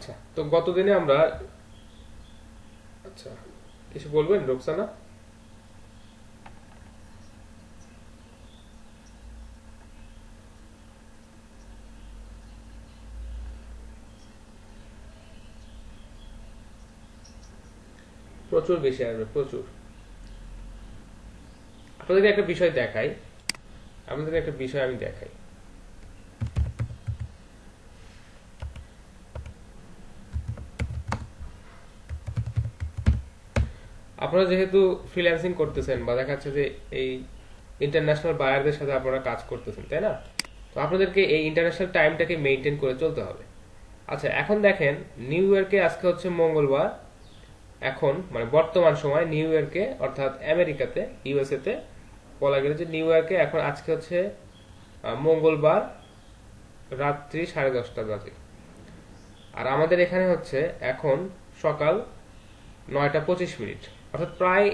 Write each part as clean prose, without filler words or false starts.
আচ্ছা, তো গতদিনে আমরা, আচ্ছা কিছু বলবেন রোকসানা? প্রচুর বেশি আসবে, প্রচুর। আপনাদেরকে একটা বিষয় দেখাই, আপনাদের একটা বিষয় আমি দেখাই। আপনারা যেহেতু ফ্রিল্যান্সিং করতেছেন বা দেখা যাচ্ছে যে এই ইন্টারন্যাশনাল বায়ারদের সাথে আপনারা কাজ করতেছেন, তাই না? তো আপনাদেরকে এই ইন্টারন্যাশনাল টাইমটাকে মেনটেন করে চলতে হবে। আচ্ছা, এখন দেখেন নিউ ইয়র্কে আজকে হচ্ছে মঙ্গলবার। এখন মানে বর্তমান সময় নিউ ইয়র্কে অর্থাৎ আমেরিকাতে, ইউএসএ তে বলা গেলে যে নিউ ইয়র্কে এখন আজকে হচ্ছে মঙ্গলবার রাত্রি 10:30 বাজে। আর আমাদের এখানে হচ্ছে এখন সকাল 9টা 25 মিনিট, অর্থাৎ প্রায়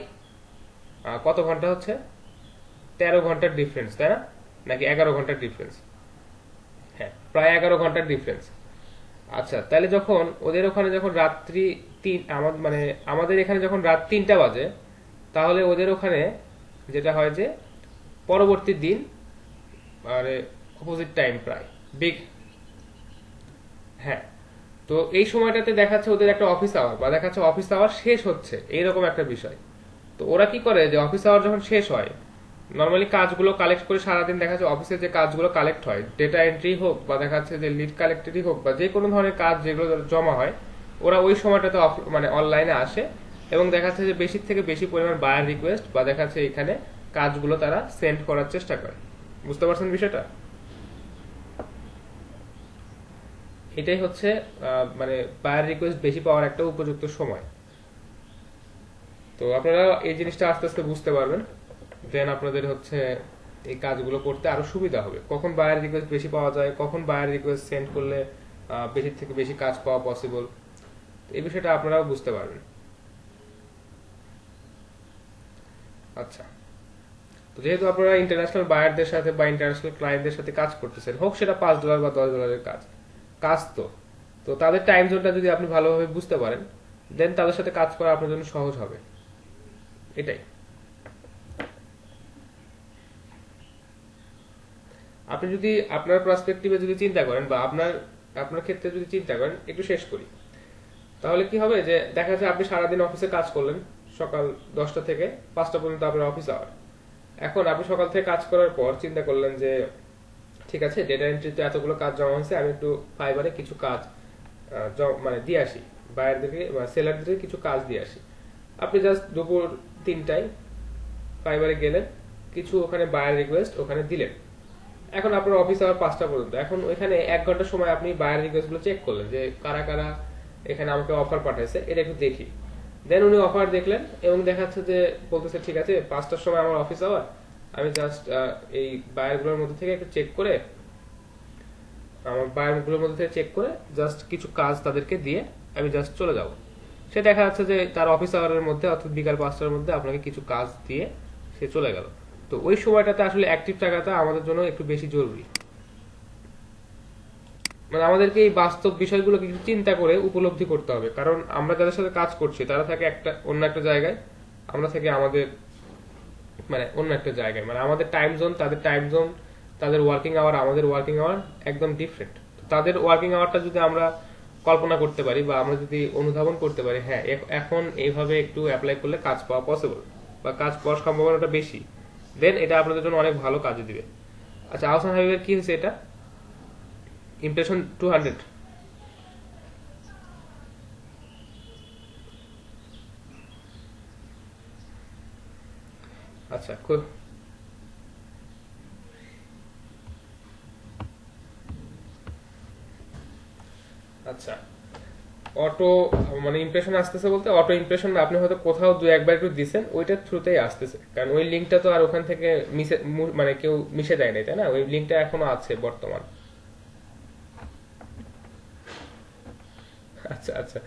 কত ঘন্টা হচ্ছে? 13 ঘন্টার ডিফারেন্স, তাই না? নাকি 11 ঘন্টার ডিফারেন্স? হ্যাঁ, প্রায় 11 ঘন্টার ডিফারেন্স। আচ্ছা, তাহলে যখন ওদের ওখানে যখন রাত্রি মানে আমাদের এখানে যখন রাত 3টা বাজে, তাহলে ওদের ওখানে যেটা হয় যে পরবর্তী দিন মানে অপোজিট টাইম প্রায় বিগ। হ্যাঁ, তো এই সময়টাতে দেখাচ্ছে ওদের একটা অফিস আওয়ার বা দেখাচ্ছে অফিস আওয়ার শেষ হচ্ছে, এইরকম একটা বিষয়। তো ওরা কি করে যে অফিস আওয়ার যখন শেষ হয়, নর্মালি কাজগুলো কালেক্ট করে সারাদিন দেখা যাচ্ছে অফিসে যে কাজগুলো কালেক্ট হয়, ডেটা এন্ট্রি হোক বা দেখা যাচ্ছে যে লিড কালেক্টেডই হোক বা যে কোনো ধরনের কাজ যেগুলো জমা হয়, ওরা ওই সময়টাতে মানে অনলাইনে আসে এবং দেখা যাচ্ছে যে বেশি থেকে বেশি পরিমাণ বায়ার রিকোয়েস্ট বা দেখা যাচ্ছে এখানে কাজগুলো তারা সেন্ড করার চেষ্টা করে। বুঝতে পারছেন বিষয়টা? এটাই হচ্ছে মানে বায়ার রিকোয়েস্ট বেশি পাওয়ার একটা উপযুক্ত সময়। তো আপনারা এই জিনিসটা আস্তে আস্তে বুঝতে পারবেন, দেন আপনাদের হচ্ছে এই কাজগুলো করতে আরো সুবিধা হবে। কখন বায়ার রিকোয়েস্ট বেশি পাওয়া যায়, কখন বায়ার রিকোয়েস্ট সেন্ড করলে বেশি থেকে বেশি কাজ পাওয়া পসিবল, এই বিষয়টা আপনারাও বুঝতে পারবেন। আচ্ছা, তো যেহেতু আপনারা ইন্টারন্যাশনাল বায়ারদের সাথে বা ইন্টারন্যাশনাল ক্লায়েন্টদের সাথে কাজ করতেছেন, হোক সেটা $5 বা $10 কাজ, কাজ তো তো তাদের টাইম জোনটা যদি আপনি ভালোভাবে বুঝতে পারেন, দেন তাদের সাথে কাজ করা আপনার জন্য সহজ হবে। এটাই। আপনি যদি আপনার পার্সপেক্টিভে যদি চিন্তা করেন বা আপনার আপনার ক্ষেত্রে যদি চিন্তা করেন, একটু শেষ করি, তাহলে কি হবে যে দেখা যাচ্ছে আপনি সারাদিন অফিসে কাজ করলেন, সকাল 10টা থেকে 5টা পর্যন্ত আপনার অফিস আওয়ার। এখন আপনি সকাল থেকে কাজ করার পর চিন্তা করলেন যে ঠিক আছে, ডেটা এন্ট্রিতে এতগুলো কাজ জমা হয়েছে, আমি একটু ফাইবারে কিছু কাজ মানে দিয়ে আসি, বায়ারদেরকে বা সেলারদেরকে কিছু কাজ দিয়ে আসি। আপনি জাস্ট দুপুর 3টায় ফাইবারে গেলেন, কিছু ওখানে বায়ার রিকোয়েস্ট ওখানে দিলেন। এখন আপনার অফিস আওয়ার 5টা পর্যন্ত, এখন ওইখানে 1 ঘন্টা সময় আপনি বায়ার রিকোয়েস্ট গুলো চেক করলেন যে কারা কারা এখানে আমাকে অফার পাঠাইছে, এটা একটু দেখি। দেন উনি অফার দেখলেন এবং দেখাচ্ছে যে বলতেছে ঠিক আছে 5টার সময় আমার অফিস আওয়ার, আমি জাস্ট এই বায়ার গুলোর মধ্যে থেকে একটু চেক করে, আমার বায়ার গুলোর মধ্যে থেকে চেক করে জাস্ট কিছু কাজ তাদেরকে দিয়ে আমি জাস্ট চলে যাব। সে দেখা যাচ্ছে যে তার অফিস আওয়ারের মধ্যে অর্থাৎ বিকাল 5টার মধ্যে আপনাকে কিছু কাজ দিয়ে সে চলে গেল। তো ওই সময়টাতে আসলে অ্যাক্টিভ থাকাটা আমাদের জন্য একটু বেশি জরুরি। মানে আমাদেরকে এই বাস্তব বিষয়গুলো কিছু চিন্তা করে উপলব্ধি করতে হবে, কারণ আমরা যাদের সাথে কাজ করছি তারা থাকে একটা অন্য একটা জায়গায়, আমরা থাকি আমাদের মানে অন্য একটা জায়গায়, মানে আমাদের টাইম জোন তাদের টাইম জোন, তাদের ওয়ার্কিং আওয়ার আমাদের ওয়ার্কিং আওয়ার একদম ডিফারেন্ট। তাদের ওয়ার্কিং আওয়ারটা যদি আমরা কল্পনা করতে পারি বা আমরা যদি অনুধাবন করতে পারি, হ্যাঁ এখন এইভাবে একটু অ্যাপ্লাই করলে কাজ পাওয়া পসিবল বা কাজ পাওয়ার সম্ভাবনাটা বেশি, দেন এটা আপনাদের জন্য অনেক ভালো কাজে দিবে। আচ্ছা, আহসান হাবিবের কি হয়েছে এটা? ইমপ্রেশন 200। আচ্ছা, খুব আচ্ছা। অটো মানে ইমপ্রেশন আসতেছে বলতে, অটো ইমপ্রেশন আপনি হয়তো কোথাও দু একবার একটু দিছেন, ওইটার থ্রুতেই আসতেছে, কারণ ওই লিঙ্কটা তো আর ওখান থেকে মিশে মানে কেউ মিশে দেয় নাই, তাই না? ওই লিঙ্কটা এখনো আছে বর্তমান। আচ্ছা আচ্ছা,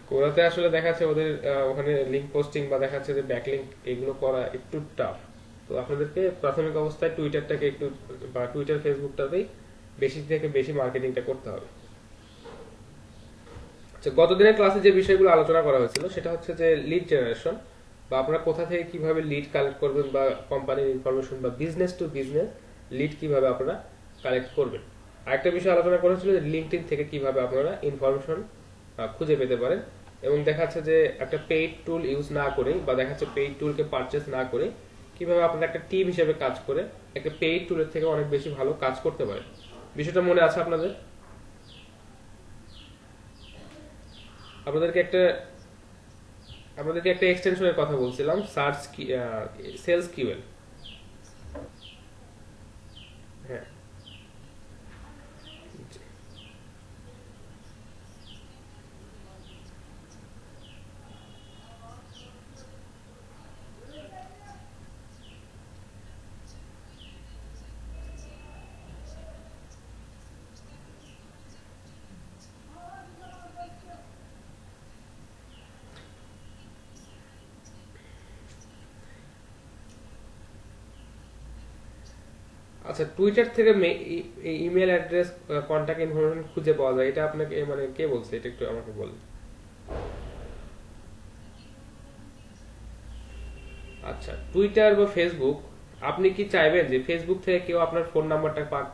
কোরাতে আসলে দেখাচ্ছে ওদের ওখানে লিঙ্ক পোস্টিং বা দেখাচ্ছে যে ব্যাক লিঙ্ক এগুলো করা একটু টাফ। তো আপনাদেরকে প্রাথমিক অবস্থায় টুইটারটাকে একটু বা টুইটার ফেসবুকটাতেই বেশি থেকে বেশি মার্কেটিংটা করতে হবে। আচ্ছা, গতদিনের ক্লাসে যে বিষয়গুলো আলোচনা করা হয়েছিল সেটা হচ্ছে যে লিড জেনারেশন, বা আপনারা কোথা থেকে কিভাবে লিড কালেক্ট করবেন, বা কোম্পানির ইনফরমেশন বা বিজনেস টু বিজনেস লিড কিভাবে আপনারা কালেক্ট করবেন। আরেকটা বিষয় আলোচনা করা হয়েছিল যে লিঙ্কডইন থেকে কিভাবে আপনারা ইনফরমেশন খুঁজে পেতে পারেন, এবং দেখা যাচ্ছে যে একটা পেইড টুল ইউজ না করে, বা দেখা যাচ্ছে পেইড টুলকে পারচেস না করে কিভাবে আপনারা একটা টিম হিসেবে কাজ করে একটা পেইড টুলের থেকে অনেক বেশি ভালো কাজ করতে পারেন। বিষয়টা মনে আছে আপনাদের? আপনাদেরকে একটা এক্সটেনশনের কথা বলছিলাম, সার্চ সেলস কিউএল। হ্যাঁ, আচ্ছা, টুইটার থেকে ইমেল অ্যাড্রেস, কন্ট্যাক্ট ইনফরমেশন খুঁজে পাওয়া যায়, এটা আপনাকে মানে কে বলছে? এটা একটু আমাকে বলুন। আচ্ছা, টুইটার বা ফেসবুক, আপনি কি চাইবেন যে ফেসবুক থেকে কেউ আপনার ফোন নাম্বারটা পাক?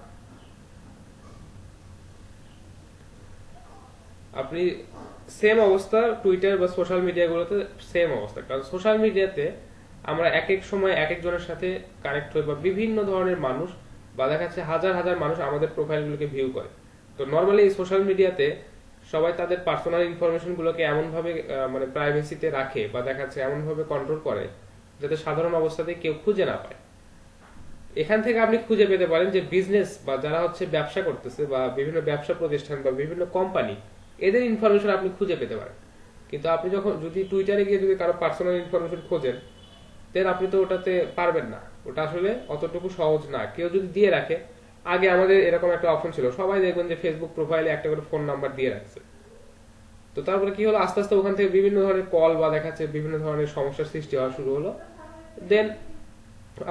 আপনি সেম অবস্থা টুইটার বা সোশ্যাল মিডিয়াগুলোতে সেম অবস্থা, কারণ সোশ্যাল মিডিয়াতে আমরা এক এক সময় এক একজনের সাথে কানেক্ট হই, বা বিভিন্ন ধরনের মানুষ, বা দেখা যাচ্ছে হাজার হাজার মানুষ আমাদের প্রোফাইলগুলোকে ভিউ করে। তো নর্মালি এই সোশ্যাল মিডিয়াতে সবাই তাদের পার্সোনাল ইনফরমেশন গুলোকে এমন ভাবে মানে প্রাইভেসিতে রাখে, বা দেখা যাচ্ছে এমন ভাবে কন্ট্রোল করে যাতে সাধারণ অবস্থাতে কেউ খুঁজে না পায়। এখান থেকে আপনি খুঁজে পেতে পারেন যে বিজনেস বা যারা হচ্ছে ব্যবসা করতেছে, বা বিভিন্ন ব্যবসা প্রতিষ্ঠান বা বিভিন্ন কোম্পানি, এদের ইনফরমেশন আপনি খুঁজে পেতে পারেন। কিন্তু আপনি যখন যদি টুইটারে গিয়ে যদি কারো পার্সোনাল ইনফরমেশন খোঁজেন, দেন আপনি তো ওটাতে পারবেন না। ওটা আসলে অতটুকু সহজ না। কেউ যদি দিয়ে রাখে, আগে আমাদের এরকম একটা অপশন ছিল, সবাই দেখবেন যে ফেসবুক প্রোফাইলে একটা করে ফোন নাম্বার দিয়ে রাখছে। তো তারপরে কি হলো, আস্তে আস্তে ওখান থেকে বিভিন্ন ধরনের কল বা দেখাচ্ছে বিভিন্ন ধরনের সমস্যার সৃষ্টি হওয়া শুরু হলো। দেন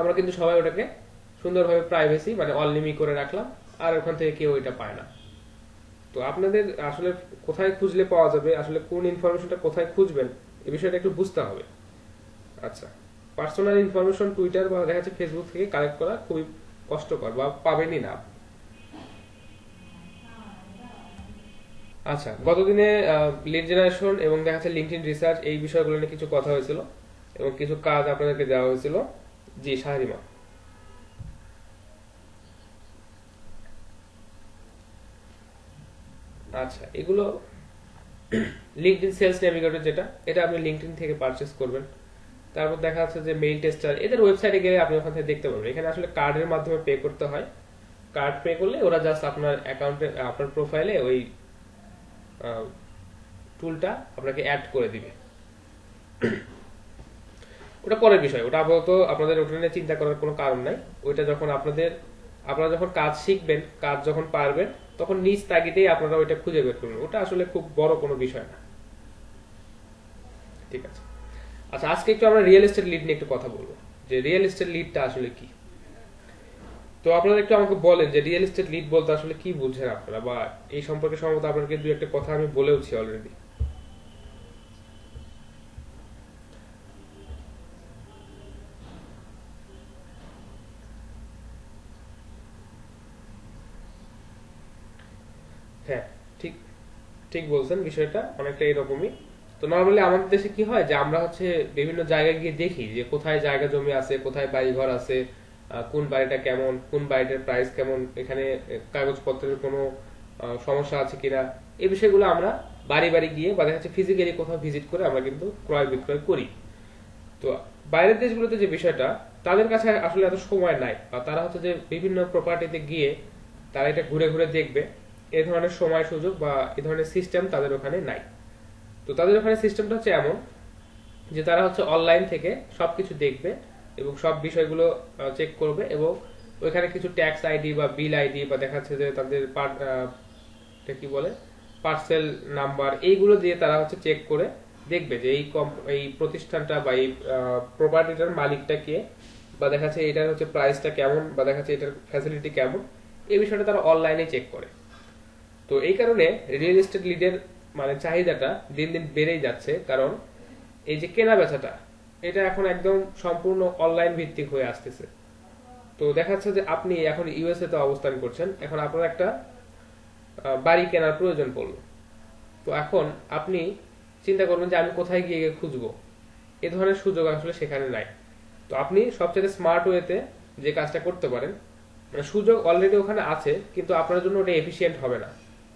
আমরা কিন্তু সবাই ওটাকে সুন্দরভাবে প্রাইভেসি মানে অনলিমি করে রাখলাম, আর ওখান থেকে কেউ এটা পায় না। তো আপনাদের আসলে কোথায় খুঁজলে পাওয়া যাবে, আসলে কোন ইনফরমেশনটা কোথায় খুঁজবেন, এই বিষয়টা একটু বুঝতে হবে। আচ্ছা, পার্সোনাল ইনফরমেশন টুইটার বা দেখা যাচ্ছে ফেসবুক থেকে কালেক্ট করা খুবই কষ্টকর, বা পাবেনই না। আচ্ছা, গতদিনে লিড জেনারেশন এবং দেখা যাচ্ছে লিঙ্কডইন রিসার্চ, এই বিষয়গুলো নিয়ে কিছু কথা হয়েছিল এবং কিছু কাজ আপনাদেরকে দেওয়া হয়েছিল। জি শাহরিমা। আচ্ছা, এগুলো লিঙ্কডইন সেলস নেভিগেটর, যেটা এটা আপনি লিঙ্কডইন থেকে পারচেস করবেন। তারপর দেখা যাচ্ছে যে মেইল টেস্টার, এদের ওয়েবসাইটে গেলে আপনি ওখান থেকে দেখতে পাবেন। এখানে আসলে কার্ডের মাধ্যমে পে করতে হয়। কার্ড পে করলে ওরা জাস্ট আপনার অ্যাকাউন্টে, আপনার প্রোফাইলে ওই টুলটা আপনাকে অ্যাড করে দিবে। ওটা পরের বিষয়, ওটা আপাতত আপনাদের ওটা নিয়ে চিন্তা করার কোনো কারণ নাই। ওইটা যখন আপনারা যখন কাজ শিখবেন, কাজ যখন পারবেন, তখন নিজ তাগিদেই আপনারা ওইটা খুঁজে বের করবেন। ওটা আসলে খুব বড় কোনো বিষয় না। ঠিক আছে। আচ্ছা, আজকে একটু আমরা রিয়েল এস্টেট লিড নিয়ে একটু কথা বলবো, যে রিয়েল এস্টেট লিডটা আসলে কি। তো আপনারা একটু আমাকে বলেন যে রিয়েল এস্টেট লিড বলতে আসলে কি বুঝেন আপনারা, বা এই সম্পর্কে সম্ভবত আপনাকে দুই একটা কথা আমি বলেওছি অলরেডি। হ্যাঁ, ঠিক ঠিক বলছেন, বিষয়টা অনেকটা এরকমই। তো নর্মালি আমাদের দেশে কি হয় যে আমরা হচ্ছে বিভিন্ন জায়গায় গিয়ে দেখি যে কোথায় জায়গা জমি আছে, কোথায় বাড়ি ঘর আছে, কোন বাড়িটা কেমন, কোন বাড়িটার প্রাইস কেমন, এখানে কাগজপত্রের কোনো সমস্যা আছে কিনা, এই বিষয়গুলো আমরা বাড়ি বাড়ি গিয়ে বা দেখা যাচ্ছে ফিজিক্যালি কোথাও ভিজিট করে আমরা কিন্তু ক্রয় বিক্রয় করি। তো বাইরের দেশগুলোতে যে বিষয়টা, তাদের কাছে আসলে এত সময় নাই, বা তারা হচ্ছে যে বিভিন্ন প্রপার্টিতে গিয়ে তারা এটা ঘুরে ঘুরে দেখবে, এই ধরনের সময় সুযোগ বা এই ধরনের সিস্টেম তাদের ওখানে নাই। তো তাদের ওখানে সিস্টেমটা হচ্ছে এমন যে তারা হচ্ছে অনলাইন থেকে সবকিছু দেখবে এবং সব বিষয়গুলো চেক করবে, এবং ওইখানে কিছু ট্যাক্স আইডি বা বিল আইডি, বা দেখা যাচ্ছে যে তাদের কি বলে পার্সেল নাম্বার, এইগুলো দিয়ে তারা হচ্ছে চেক করে দেখবে যে এই প্রতিষ্ঠানটা বা এই প্রপার্টিটার মালিকটা কে, বা দেখা যাচ্ছে এটার হচ্ছে প্রাইসটা কেমন, বা দেখা যাচ্ছে এটার ফ্যাসিলিটি কেমন, এই বিষয়টা তারা অনলাইনে চেক করে। তো এই কারণে রিয়েল এস্টেট লিডের মানে চাহিদাটা দিন দিন বেড়েই যাচ্ছে, কারণ এই যে কেনা বেচাটা এটা এখন একদম সম্পূর্ণ অনলাইন ভিত্তিক হয়ে আসতেছে। তো দেখা যাচ্ছে যে আপনি এখন ইউএসএ তে অবস্থান করছেন, এখন আপনার একটা বাড়ি কেনার প্রয়োজন পড়লো। তো এখন আপনি চিন্তা করবেন যে আমি কোথায় গিয়ে খুঁজবো, এ ধরনের সুযোগ আসলে সেখানে নাই। তো আপনি সবচেয়ে স্মার্ট ওয়েতে যে কাজটা করতে পারেন, মানে সুযোগ অলরেডি ওখানে আছে কিন্তু আপনার জন্য ওটা এফিসিয়েন্ট হবে না।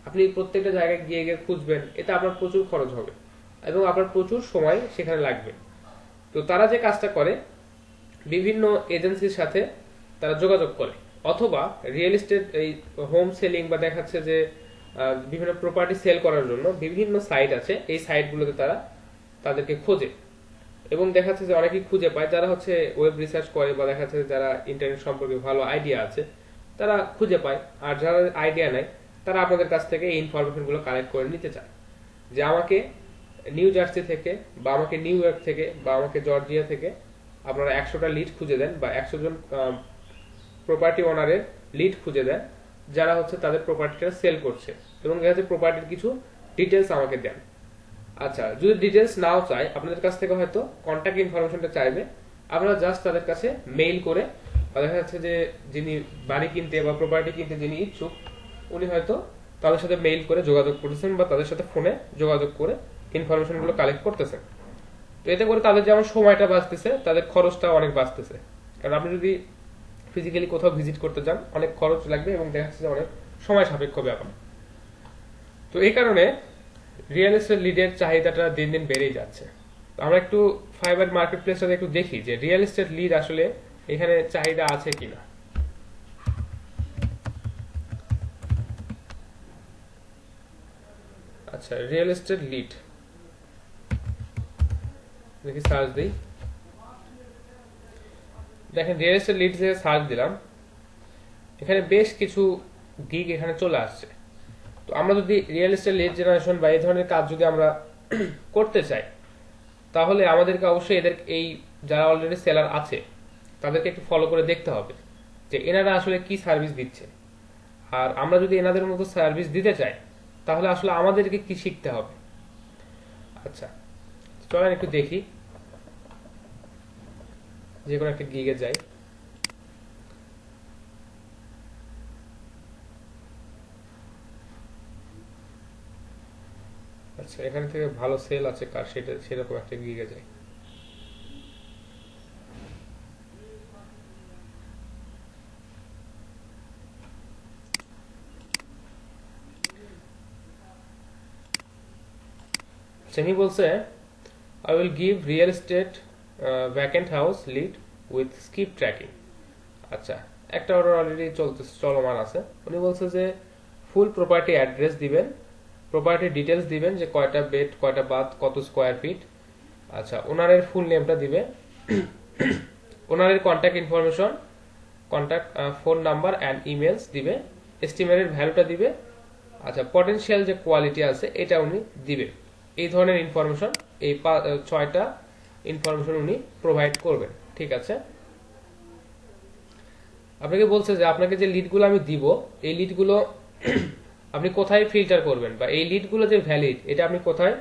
আপনি প্রত্যেকটা জায়গায় গিয়ে গিয়ে খুঁজবেন, এতে আপনার প্রচুর খরচ হবে এবং আপনার প্রচুর সময় সেখানে লাগবে। তো তারা যে কাজটা করে, বিভিন্ন এজেন্সির সাথে তারা যোগাযোগ করে, অথবা রিয়েল এস্টেট এই হোম সেলিং বা দেখাচ্ছে যে বিভিন্ন প্রপার্টি সেল করার জন্য বিভিন্ন সাইট আছে, এই সাইটগুলোতে তারা তাদেরকে খোঁজে এবং দেখাচ্ছে যে অনেকেই খুঁজে পায়, যারা হচ্ছে ওয়েব রিসার্চ করে বা দেখাচ্ছে যারা ইন্টারনেট সম্পর্কে ভালো আইডিয়া আছে তারা খুঁজে পায়। আর যারা আইডিয়া নেয় তারা আপনাদের কাছ থেকে এই ইনফরমেশন গুলো কালেক্ট করে নিতে চায়, যে আমাকে নিউ জার্সি থেকে বা আমাকে নিউ ইয়র্ক থেকে বা আমাকে জর্জিয়া থেকে আপনারা 100টা লিড খুঁজে দেন বা 100 জন প্রপার্টি ওনারের লিড খুঁজে দেন যারা হচ্ছে তাদের প্রপার্টিটা সেল করছে, এবং দেখা যাচ্ছে প্রপার্টির কিছু ডিটেলস আমাকে দেন। আচ্ছা, যদি ডিটেলস নাও চাই, আপনাদের কাছ থেকে হয়তো কন্ট্যাক্ট ইনফরমেশনটা চাইবে, আপনারা জাস্ট তাদের কাছে মেইল করে, বা দেখা যাচ্ছে যে যিনি বাড়ি কিনতে বা প্রপার্টি কিনতে যিনি ইচ্ছুক উনি হয়তো তাদের সাথে মেইল করে যোগাযোগ করতেছেন বা তাদের সাথে ফোনে যোগাযোগ করে ইনফরমেশন গুলো কালেক্ট করতেছেন। তো এতে করে তাদের যেমন সময়টা বাঁচতেছে, তাদের খরচটা অনেক বাঁচতেছে, কারণ আপনি যদি ফিজিক্যালি কোথাও ভিজিট করতে যান অনেক খরচ লাগবে এবং দেখা যাচ্ছে অনেক সময় সাপেক্ষ ব্যাপার। তো এই কারণে রিয়েল এস্টেট লিডের চাহিদাটা দিন দিন বেড়েই যাচ্ছে। তো আমরা একটু ফাইবার মার্কেট প্লেসটাতে একটু দেখি যে রিয়েল এস্টেট লিড আসলে এখানে চাহিদা আছে কিনা। আচ্ছা, রিয়েল এস্টেট লিড দেখি, সার্চ দিই। দেখেন রিয়েল এস্টেট লিড থেকে সার্চ দিলাম, এখানে বেশ কিছু গিগ এখানে চলে আসছে। তো আমরা যদি রিয়েল এস্টেট লিড জেনারেশন বা এই ধরনের কাজ যদি আমরা করতে চাই, তাহলে আমাদেরকে অবশ্যই এদের এই যারা অলরেডি সেলার আছে তাদেরকে একটু ফলো করে দেখতে হবে যে এনারা আসলে কি সার্ভিস দিচ্ছে। আর আমরা যদি এনাদের মতো সার্ভিস দিতে চাই তাহলে আসলে আমাদেরকে কি শিখতে হবে। আচ্ছা, চলেন একটু দেখি, যে কোনো একটা গিগে যাই। আচ্ছা, এখান থেকে ভালো সেল আছে কার, সেরকম একটা গিগে যাই। উনি বলছে I will give real estate vacant house lead with skip tracking। আচ্ছা, একটা অর্ডার অলরেডি চলমান আছে। উনি বলছে যে ফুল প্রপার্টি অ্যাড্রেস দিবেন, প্রপার্টি ডিটেলস দিবেন যে কয়টা বেড, কয়টা বাথ, কত স্কোয়ার ফিট। আচ্ছা, ওনারের ফুল নেমটা দিবে, ওনারের contact information, contact phone number and emails দিবে, এস্টিমেটেড ভ্যালুটা দিবে। আচ্ছা, পটেনশিয়াল যে কোয়ালিটি আছে এটা উনি দিবে। এই ধরনের ইনফরমেশন, এই 6টা ইনফরমেশন উনি প্রোভাইড করবেন। ঠিক আছে, আপনাকে বলছে যে আপনাকে যে লিডগুলো আমি দিব, এই লিডগুলো আপনি কোথায় ফিল্টার করবেন, বা এই লিডগুলো যে ভ্যালিড এটা আপনি কোথায়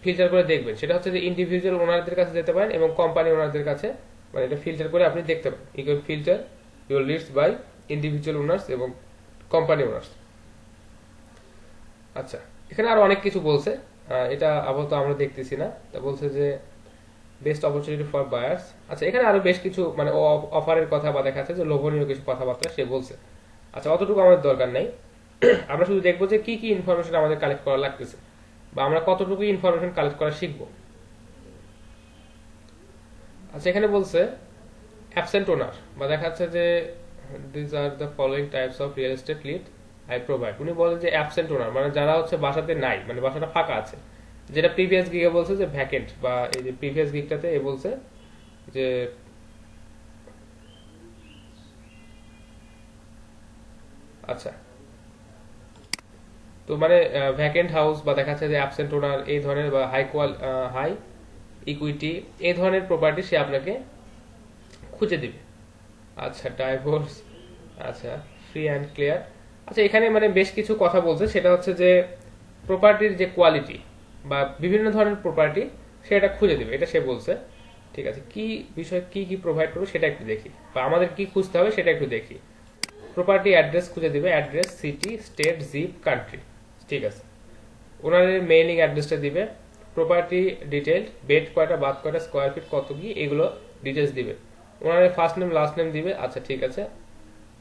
ফিল্টার করে দেখবেন। সেটা হচ্ছে যে ইন্ডিভিজুয়াল ওনারদের কাছে যেতে পারেন এবং কোম্পানি ওনারদের কাছে, মানে এটা ফিল্টার করে আপনি দেখতে পারেন। You can filter your leads by individual owners এবং কোম্পানি ওনার্স। আচ্ছা, এখানে আরো অনেক কিছু বলছে, এটা আপাতত আমরা দেখতেছি না। তা বলছে যে বেস্ট অপরচুনিটি ফর বায়ার্স। আচ্ছা, এখানে আরো বেশ কিছু মানে অফারের কথা বা দেখা যাচ্ছে যে লোভনীয় কিছু কথাবার্তা সে বলছে। আচ্ছা, অতটুকু আমাদের দরকার নাই, আমরা শুধু দেখবো যে কি কি ইনফরমেশন আমাদের কালেক্ট করা লাগতেছে বা আমরা কতটুকু ইনফরমেশন কালেক্ট করা শিখবো। আচ্ছা, এখানে বলছে অ্যাবসেন্ট ওনার, বা দেখা যাচ্ছে যে this are the following types of real estate lead I provide. উনি বলেন যে অ্যাবসেন্ট ওনার মানে যারা হচ্ছে বাসাতে নাই, মানে বাসাটা ফাঁকা আছে, যেটা প্রিভিয়াস গিগে বলছে যে ভ্যাকেন্ট, বা এই যে প্রিভিয়াস গিগটাতে এ বলছে যে আচ্ছা, তো মানে ভ্যাকেন্ট হাউস বা দেখা যাচ্ছে যে অ্যাবসেন্ট ওনার এই ধরনের, বা হাই ইকুইটি এই ধরনের প্রপার্টি সে আপনাকে খুঁজে দিবে। আচ্ছা, ডাইভোর্স, আচ্ছা ফ্রি অ্যান্ড ক্লিয়ার। আচ্ছা, এখানে মানে বেশ কিছু কথা বলছে, সেটা হচ্ছে যে প্রপার্টির যে কোয়ালিটি বা বিভিন্ন ধরনের প্রপার্টি সেটা খুঁজে দিবে, এটা সে বলছে। ঠিক আছে, কি বিষয় কি কি প্রোভাইড করবে সেটা একটু দেখি, বা আমাদের কি খুঁজতে হবে সেটা একটু দেখি। প্রপার্টি অ্যাড্রেস খুঁজে দিবে, address, city, state, zip, country. ঠিক আছে, ওনাদের মেইলিং অ্যাড্রেসটা দিবে। প্রপার্টি ডিটেল, বেড কয়টা, বাথ কয়টা, স্কোয়ার ফিট কত কি, এগুলো ডিটেলস দিবে। ওনাদের ফার্স্ট নেম লাস্ট নেম দিবে। আচ্ছা ঠিক আছে,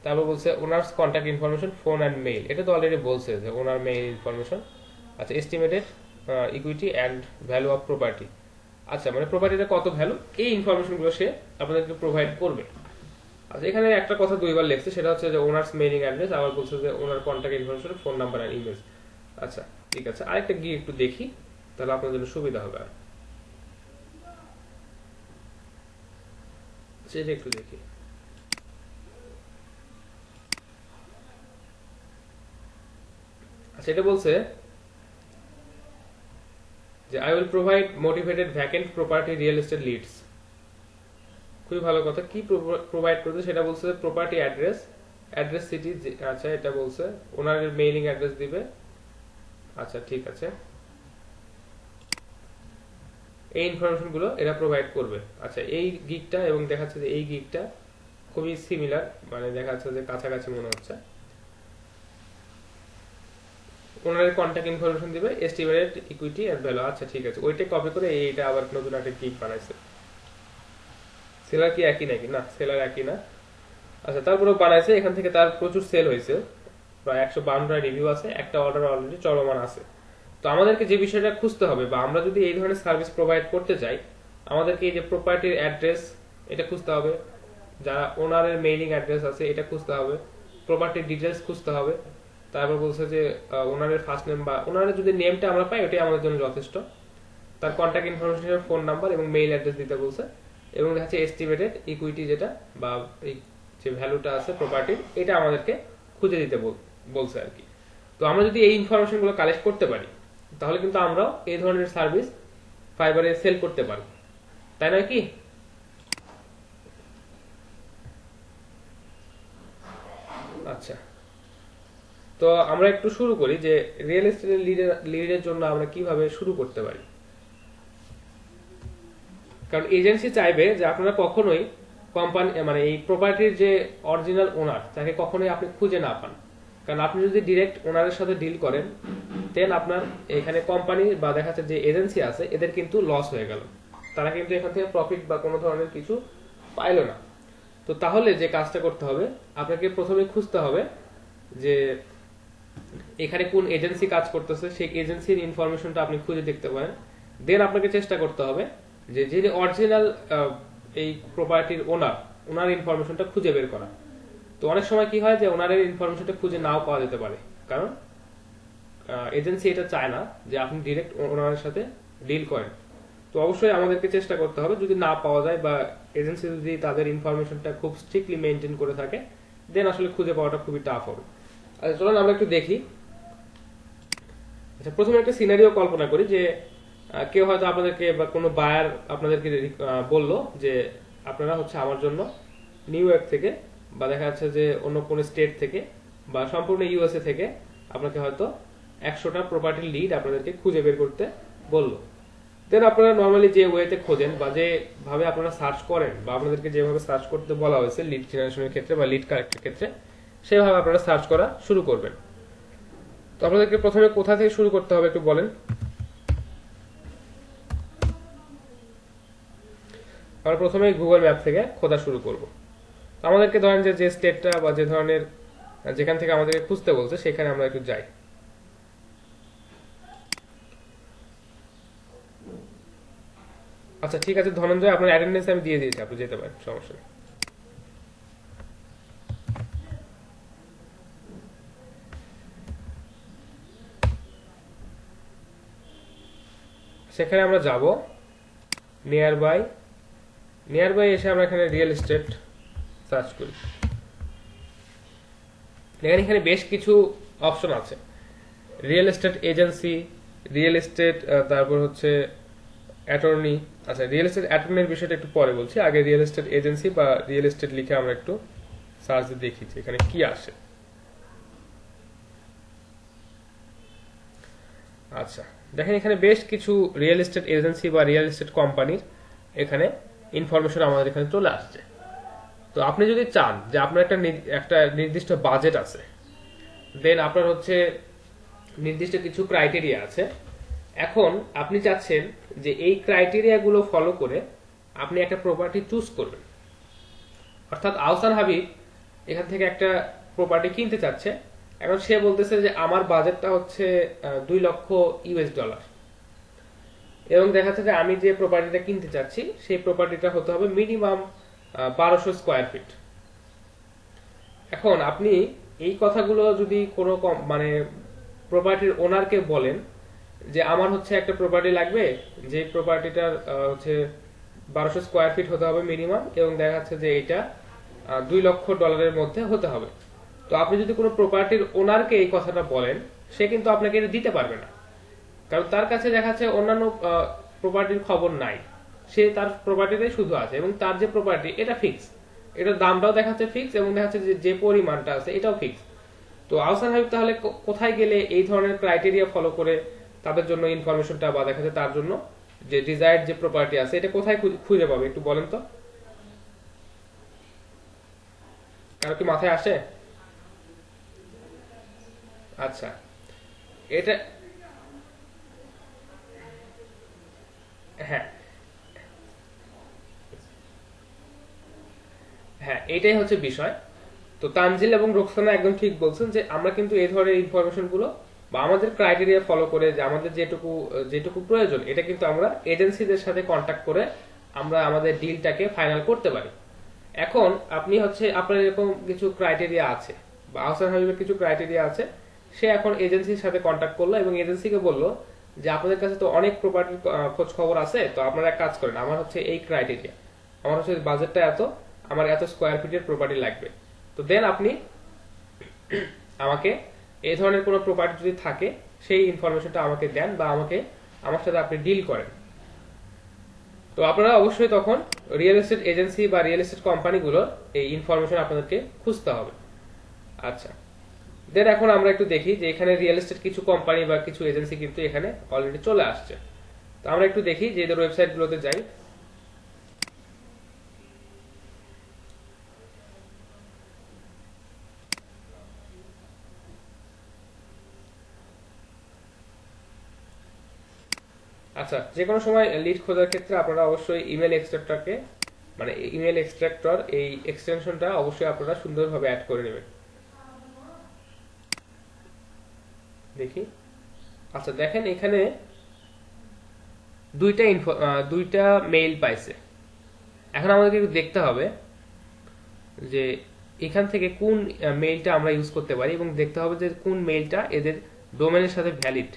তারপর বলছে owners contact information, phone and mail, এটা তো অলরেডি বলছে যে ওনার মেইল ইনফরমেশন। আচ্ছা, estimated equity and value of property, আচ্ছা মানে প্রপার্টিটা কত ভ্যালু, এই ইনফরমেশনগুলো সে আপনাদেরকে প্রোভাইড করবে। আচ্ছা, এখানে একটা কথা দুইবার লিখছে, সেটা হচ্ছে যে ওনার্স মেইলিং অ্যাড্রেস, আবার বলছে যে owner contact information, phone number and email. আচ্ছা ঠিক আছে, আরেকটা গিয়ে একটু দেখি, তাহলে আপনার জন্য সুবিধা হবে। আর সেটা একটু দেখি। আচ্ছা, এটা বলছে যে I will provide motivated vacant property real estate leads. খুবই ভালো কথা, কি প্রোভাইড করতে সেটা বলছে, প্রপার্টি অ্যাড্রেস, অ্যাড্রেস সিটি, আচ্ছা এটা বলছে ওনার মেইলিং অ্যাড্রেস দিবে। আচ্ছা ঠিক আছে, এই ইনফরমেশন গুলো এরা প্রোভাইড করবে। আচ্ছা, এই গিগটা এবং দেখাচ্ছে যে এই গিগটা খুবই সিমিলার, মানে দেখা যাচ্ছে যে কাছাকাছি মনে হচ্ছে। ওনার কন্ট্যাক্ট ইনফরমেশন দিবে, এস্টিমেটেড ইকুইটি এন্ড ভ্যালু। আচ্ছা ঠিক আছে, ওইটাই কপি করে এইটা আবার নতুন একটা গিগ বানাইছে। সেলার কি একই নাকি? না, সেলার একই না। আচ্ছা, তারপরেও বানাইছে, এখান থেকে তার প্রচুর সেল হয়েছে, প্রায় 152টা রিভিউ আছে, একটা অর্ডার অলরেডি চলমান আছে। তো আমাদেরকে যে বিষয়টা খুঁজতে হবে, বা আমরা যদি এই ধরনের সার্ভিস প্রোভাইড করতে চাই, আমাদেরকে এই যে প্রপার্টির অ্যাড্রেস এটা খুঁজতে হবে, যারা ওনারের মেইলিং অ্যাড্রেস আছে এটা খুঁজতে হবে, প্রপার্টির ডিটেলস খুঁজতে হবে। তারপর বলছে যে ওনারের ফার্স্ট নেম বা ওনারের যদি নেমটা আমরা পাই ওটাই আমাদের জন্য যথেষ্ট। তার কন্ট্যাক্ট ইনফরমেশন, ফোন নাম্বার এবং মেইল অ্যাড্রেস দিতে বলছে, এবং দেখাচ্ছে এস্টিমেটেড ইকুইটি যেটা বা এই যে ভ্যালুটা আছে প্রপার্টির, এটা আমাদেরকে খুঁজে দিতে বলছে আর কি। তো আমরা যদি এই ইনফরমেশন গুলো কালেক্ট করতে পারি, তাহলে কিন্তু আমরাও এই ধরনের সার্ভিস ফাইবারে সেল করতে পারবো, তাই নয় কি? আচ্ছা, তো আমরা একটু শুরু করি যে রিয়েল এস্টেটের লিডের জন্য আমরা কিভাবে শুরু করতে পারি। কারণ এজেন্সি চাইবে যে আপনারা কখনোই কোম্পানি মানে এই প্রপার্টির যে অরিজিনাল ওনার তাকে কখনোই আপনি খুঁজে না পান। কারণ আপনি যদি ডিরেক্ট ওনারের সাথে ডিল করেন, দেন আপনার এখানে কোম্পানি বা দেখা যাচ্ছে যে এজেন্সি আছে এদের কিন্তু লস হয়ে গেল, তারা কিন্তু এখান থেকে প্রফিট বা কোনো ধরনের কিছু পাইলো না। তো তাহলে যে কাজটা করতে হবে, আপনাকে প্রথমে খুঁজতে হবে যে এখানে কোন এজেন্সি কাজ করতেছে, সেই এজেন্সির ইনফরমেশনটা আপনি খুঁজে দেখতে পারেন। দেন আপনাকে চেষ্টা করতে হবে যে যিনি অরিজিনাল এই প্রপার্টির ওনার ইনফরমেশনটা খুঁজে বের করা। তো অনেক সময় কি হয় যে ওনারের ইনফরমেশনটা খুঁজে নাও পাওয়া যেতে পারে, কারণ এজেন্সি এটা চায় না যে আপনি ডিরেক্ট ওনারের সাথে ডিল করেন। তো অবশ্যই আমাদেরকে চেষ্টা করতে হবে, যদি না পাওয়া যায় বা এজেন্সি যদি তাদের ইনফরমেশনটা খুব স্ট্রিক্টলি মেনটেন করে থাকে, দেন আসলে খুঁজে পাওয়াটা খুবই টাফ হবে। আচ্ছা চলুন আমরা একটু দেখি। আচ্ছা, প্রথমে একটা সিনারিও কল্পনা করি যে কেউ হয়তো আপনাদেরকে বা কোনো বায়ার আপনাদেরকে বললো যে আপনারা হচ্ছে আমার জন্য নিউ ইয়র্ক থেকে বা দেখা যাচ্ছে যে অন্য কোনো স্টেট থেকে বা সম্পূর্ণ ইউএসএ থেকে আপনাকে হয়তো 100টা প্রপার্টির লিড আপনাদেরকে খুঁজে বের করতে বললো। দেন আপনারা নর্মালি যে ওয়েতে খোঁজেন বা যেভাবে আপনারা সার্চ করেন বা আপনাদেরকে যেভাবে সার্চ করতে বলা হয়েছে লিড জেনারেশনের ক্ষেত্রে বা লিড কালেক্টের ক্ষেত্রে, সেভাবে আপনারা সার্চ করা শুরু করবেন। তো আপনাদেরকে প্রথমে কোথা থেকে শুরু করতে হবে একটু বলেন। আমরা প্রথমে গুগল ম্যাপ থেকে খোঁজা শুরু করব। আমাদেরকে ধরেন যে স্টেটটা বা যে ধরনের যেখান থেকে আমাদেরকে খুঁজতে বলছে সেখানে আমরা একটু যাই। আচ্ছা ঠিক আছে ধনঞ্জয়, আপনার অ্যাটেন্ডেন্স আমি দিয়ে দিয়েছি, আপনি যেতে পারেন, সমস্যা নেই। সেখানে আমরা যাব নিয়ার বাই এসে আমরা এখানে রিয়েল এস্টেট সার্চ করি। এখানে বেশ কিছু অপশন আছে, real estate agency, real estate, তারপর হচ্ছে অ্যাটর্নি। আচ্ছা, রিয়েল এস্টেট অ্যাটর্নির বিষয়টা একটু পরে বলছি, আগে রিয়েল এস্টেট এজেন্সি বা রিয়েল এস্টেট লিখে আমরা একটু সার্চ দিয়ে দেখি যে এখানে কি আসে। আচ্ছা, দেখেন এখানে বেশ কিছু রিয়েল এস্টেট এজেন্সি বা রিয়েল এস্টেট কোম্পানির এখানে ইনফরমেশন আমাদের এখানে চলে আসছে। তো আপনি যদি চান যে আপনার একটা নির্দিষ্ট বাজেট আছে, দেন আপনার হচ্ছে নির্দিষ্ট কিছু ক্রাইটেরিয়া আছে, এখন আপনি চাচ্ছেন যে এই ক্রাইটেরিয়া গুলো ফলো করে আপনি একটা প্রপার্টি চুজ করবেন। অর্থাৎ আহসান হাবিব এখান থেকে একটা প্রপার্টি কিনতে চাচ্ছে। এখন সে বলতেছে যে আমার বাজেটটা হচ্ছে $2,00,000 এবং দেখা যাচ্ছে যে আমি যে প্রপার্টিটা কিনতে চাচ্ছি সেই প্রপার্টিটা হতে হবে মিনিমাম 1200 স্কোয়ার ফিট। এখন আপনি এই কথাগুলো যদি কোনো মানে প্রপার্টির ওনারকে বলেন যে আমার হচ্ছে একটা প্রপার্টি লাগবে, যে প্রপার্টিটার হচ্ছে 1200 স্কোয়ার ফিট হতে হবে মিনিমাম, এবং দেখা যাচ্ছে যে এটা $2,00,000 মধ্যে হতে হবে। তো আপনি যদি কোনো প্রপার্টির ওনারকে এই কথাটা বলেন, সে কিন্তু আপনাকে এটা দিতে পারবে না, কারণ তার কাছে দেখা যাচ্ছে অন্যান্য প্রপার্টির খবর নাই। সে তার প্রপার্টিটাই শুধু আছে এবং তার যে প্রপার্টি এটা ফিক্স, এটার দামটাও দেখা যাচ্ছে ফিক্স এবং দেখা যাচ্ছে যে পরিমাণটা আছে এটাও ফিক্স। তো আহসান হাবিব তাহলে কোথায় গেলে এই ধরনের ক্রাইটেরিয়া ফলো করে তাদের জন্য ইনফরমেশনটা বা দেখা যাচ্ছে তার জন্য যে ডিজায়ার্ড যে প্রপার্টি আছে এটা কোথায় খুঁজে পাবে একটু বলেন তো, কারো কি মাথায় আসে? আচ্ছা, এটা হ্যাঁ হ্যাঁ এটাই হচ্ছে বিষয়। তো তানজিল এবং রোকসানা একদম ঠিক বলছেন যে আমরা কিন্তু এই ধরনের ইনফরমেশন গুলো বা আমাদের ক্রাইটেরিয়া ফলো করে যে আমাদের যেটুকু যেটুকু প্রয়োজন এটা কিন্তু আমরা এজেন্সিদের সাথে কন্ট্যাক্ট করে আমরা আমাদের ডিলটাকে ফাইনাল করতে পারি। এখন আপনি হচ্ছে আপনার এরকম কিছু ক্রাইটেরিয়া আছে বা আহসান হাবিবের কিছু ক্রাইটেরিয়া আছে, সে এখন এজেন্সির সাথে কন্ট্যাক্ট করলো এবং এজেন্সিকে বললো যে আপনাদের কাছে তো অনেক প্রপার্টির খোঁজ খবর আছে, তো আপনারা এক কাজ করেন, আমার হচ্ছে এই ক্রাইটেরিয়া, আমার হচ্ছে বাজেটটা এত, আমার এত স্কোয়ার ফিটের প্রপার্টি লাগবে। তো দেন আপনি আমাকে এই ধরনের কোনো প্রপার্টি যদি থাকে সেই ইনফরমেশনটা আমাকে দেন বা আমার সাথে আপনি ডিল করেন। তো আপনারা অবশ্যই তখন রিয়েল এস্টেট এজেন্সি বা রিয়েল এস্টেট কোম্পানিগুলোর এই ইনফরমেশন আপনাদেরকে খুঁজতে হবে। আচ্ছা, দেন এখন আমরা একটু দেখি যে এখানে রিয়েল এস্টেট কিছু কোম্পানি বা কিছু এজেন্সি কিন্তু এখানে অলরেডি চলে আসছে। তো আমরা একটু দেখি যে এদের ওয়েবসাইট গুলোতে যাই। আচ্ছা, যে কোনো সময় লিড খোঁজার ক্ষেত্রে আপনারা অবশ্যই ইমেল এক্সট্রাক্টরকে মানে ইমেল এক্সট্রাক্টর এই এক্সটেনশনটা অবশ্যই আপনারা সুন্দরভাবে অ্যাড করে নেবেন। দেখি, আচ্ছা দেখেন এখানে দুইটা মেইল পাইছে। এখন আমাদেরকে একটু দেখতে হবে যে এখান থেকে কোন মেইলটা আমরা ইউজ করতে পারি এবং দেখতে হবে যে কোন মেইলটা এদের ডোমেনের সাথে ভ্যালিড।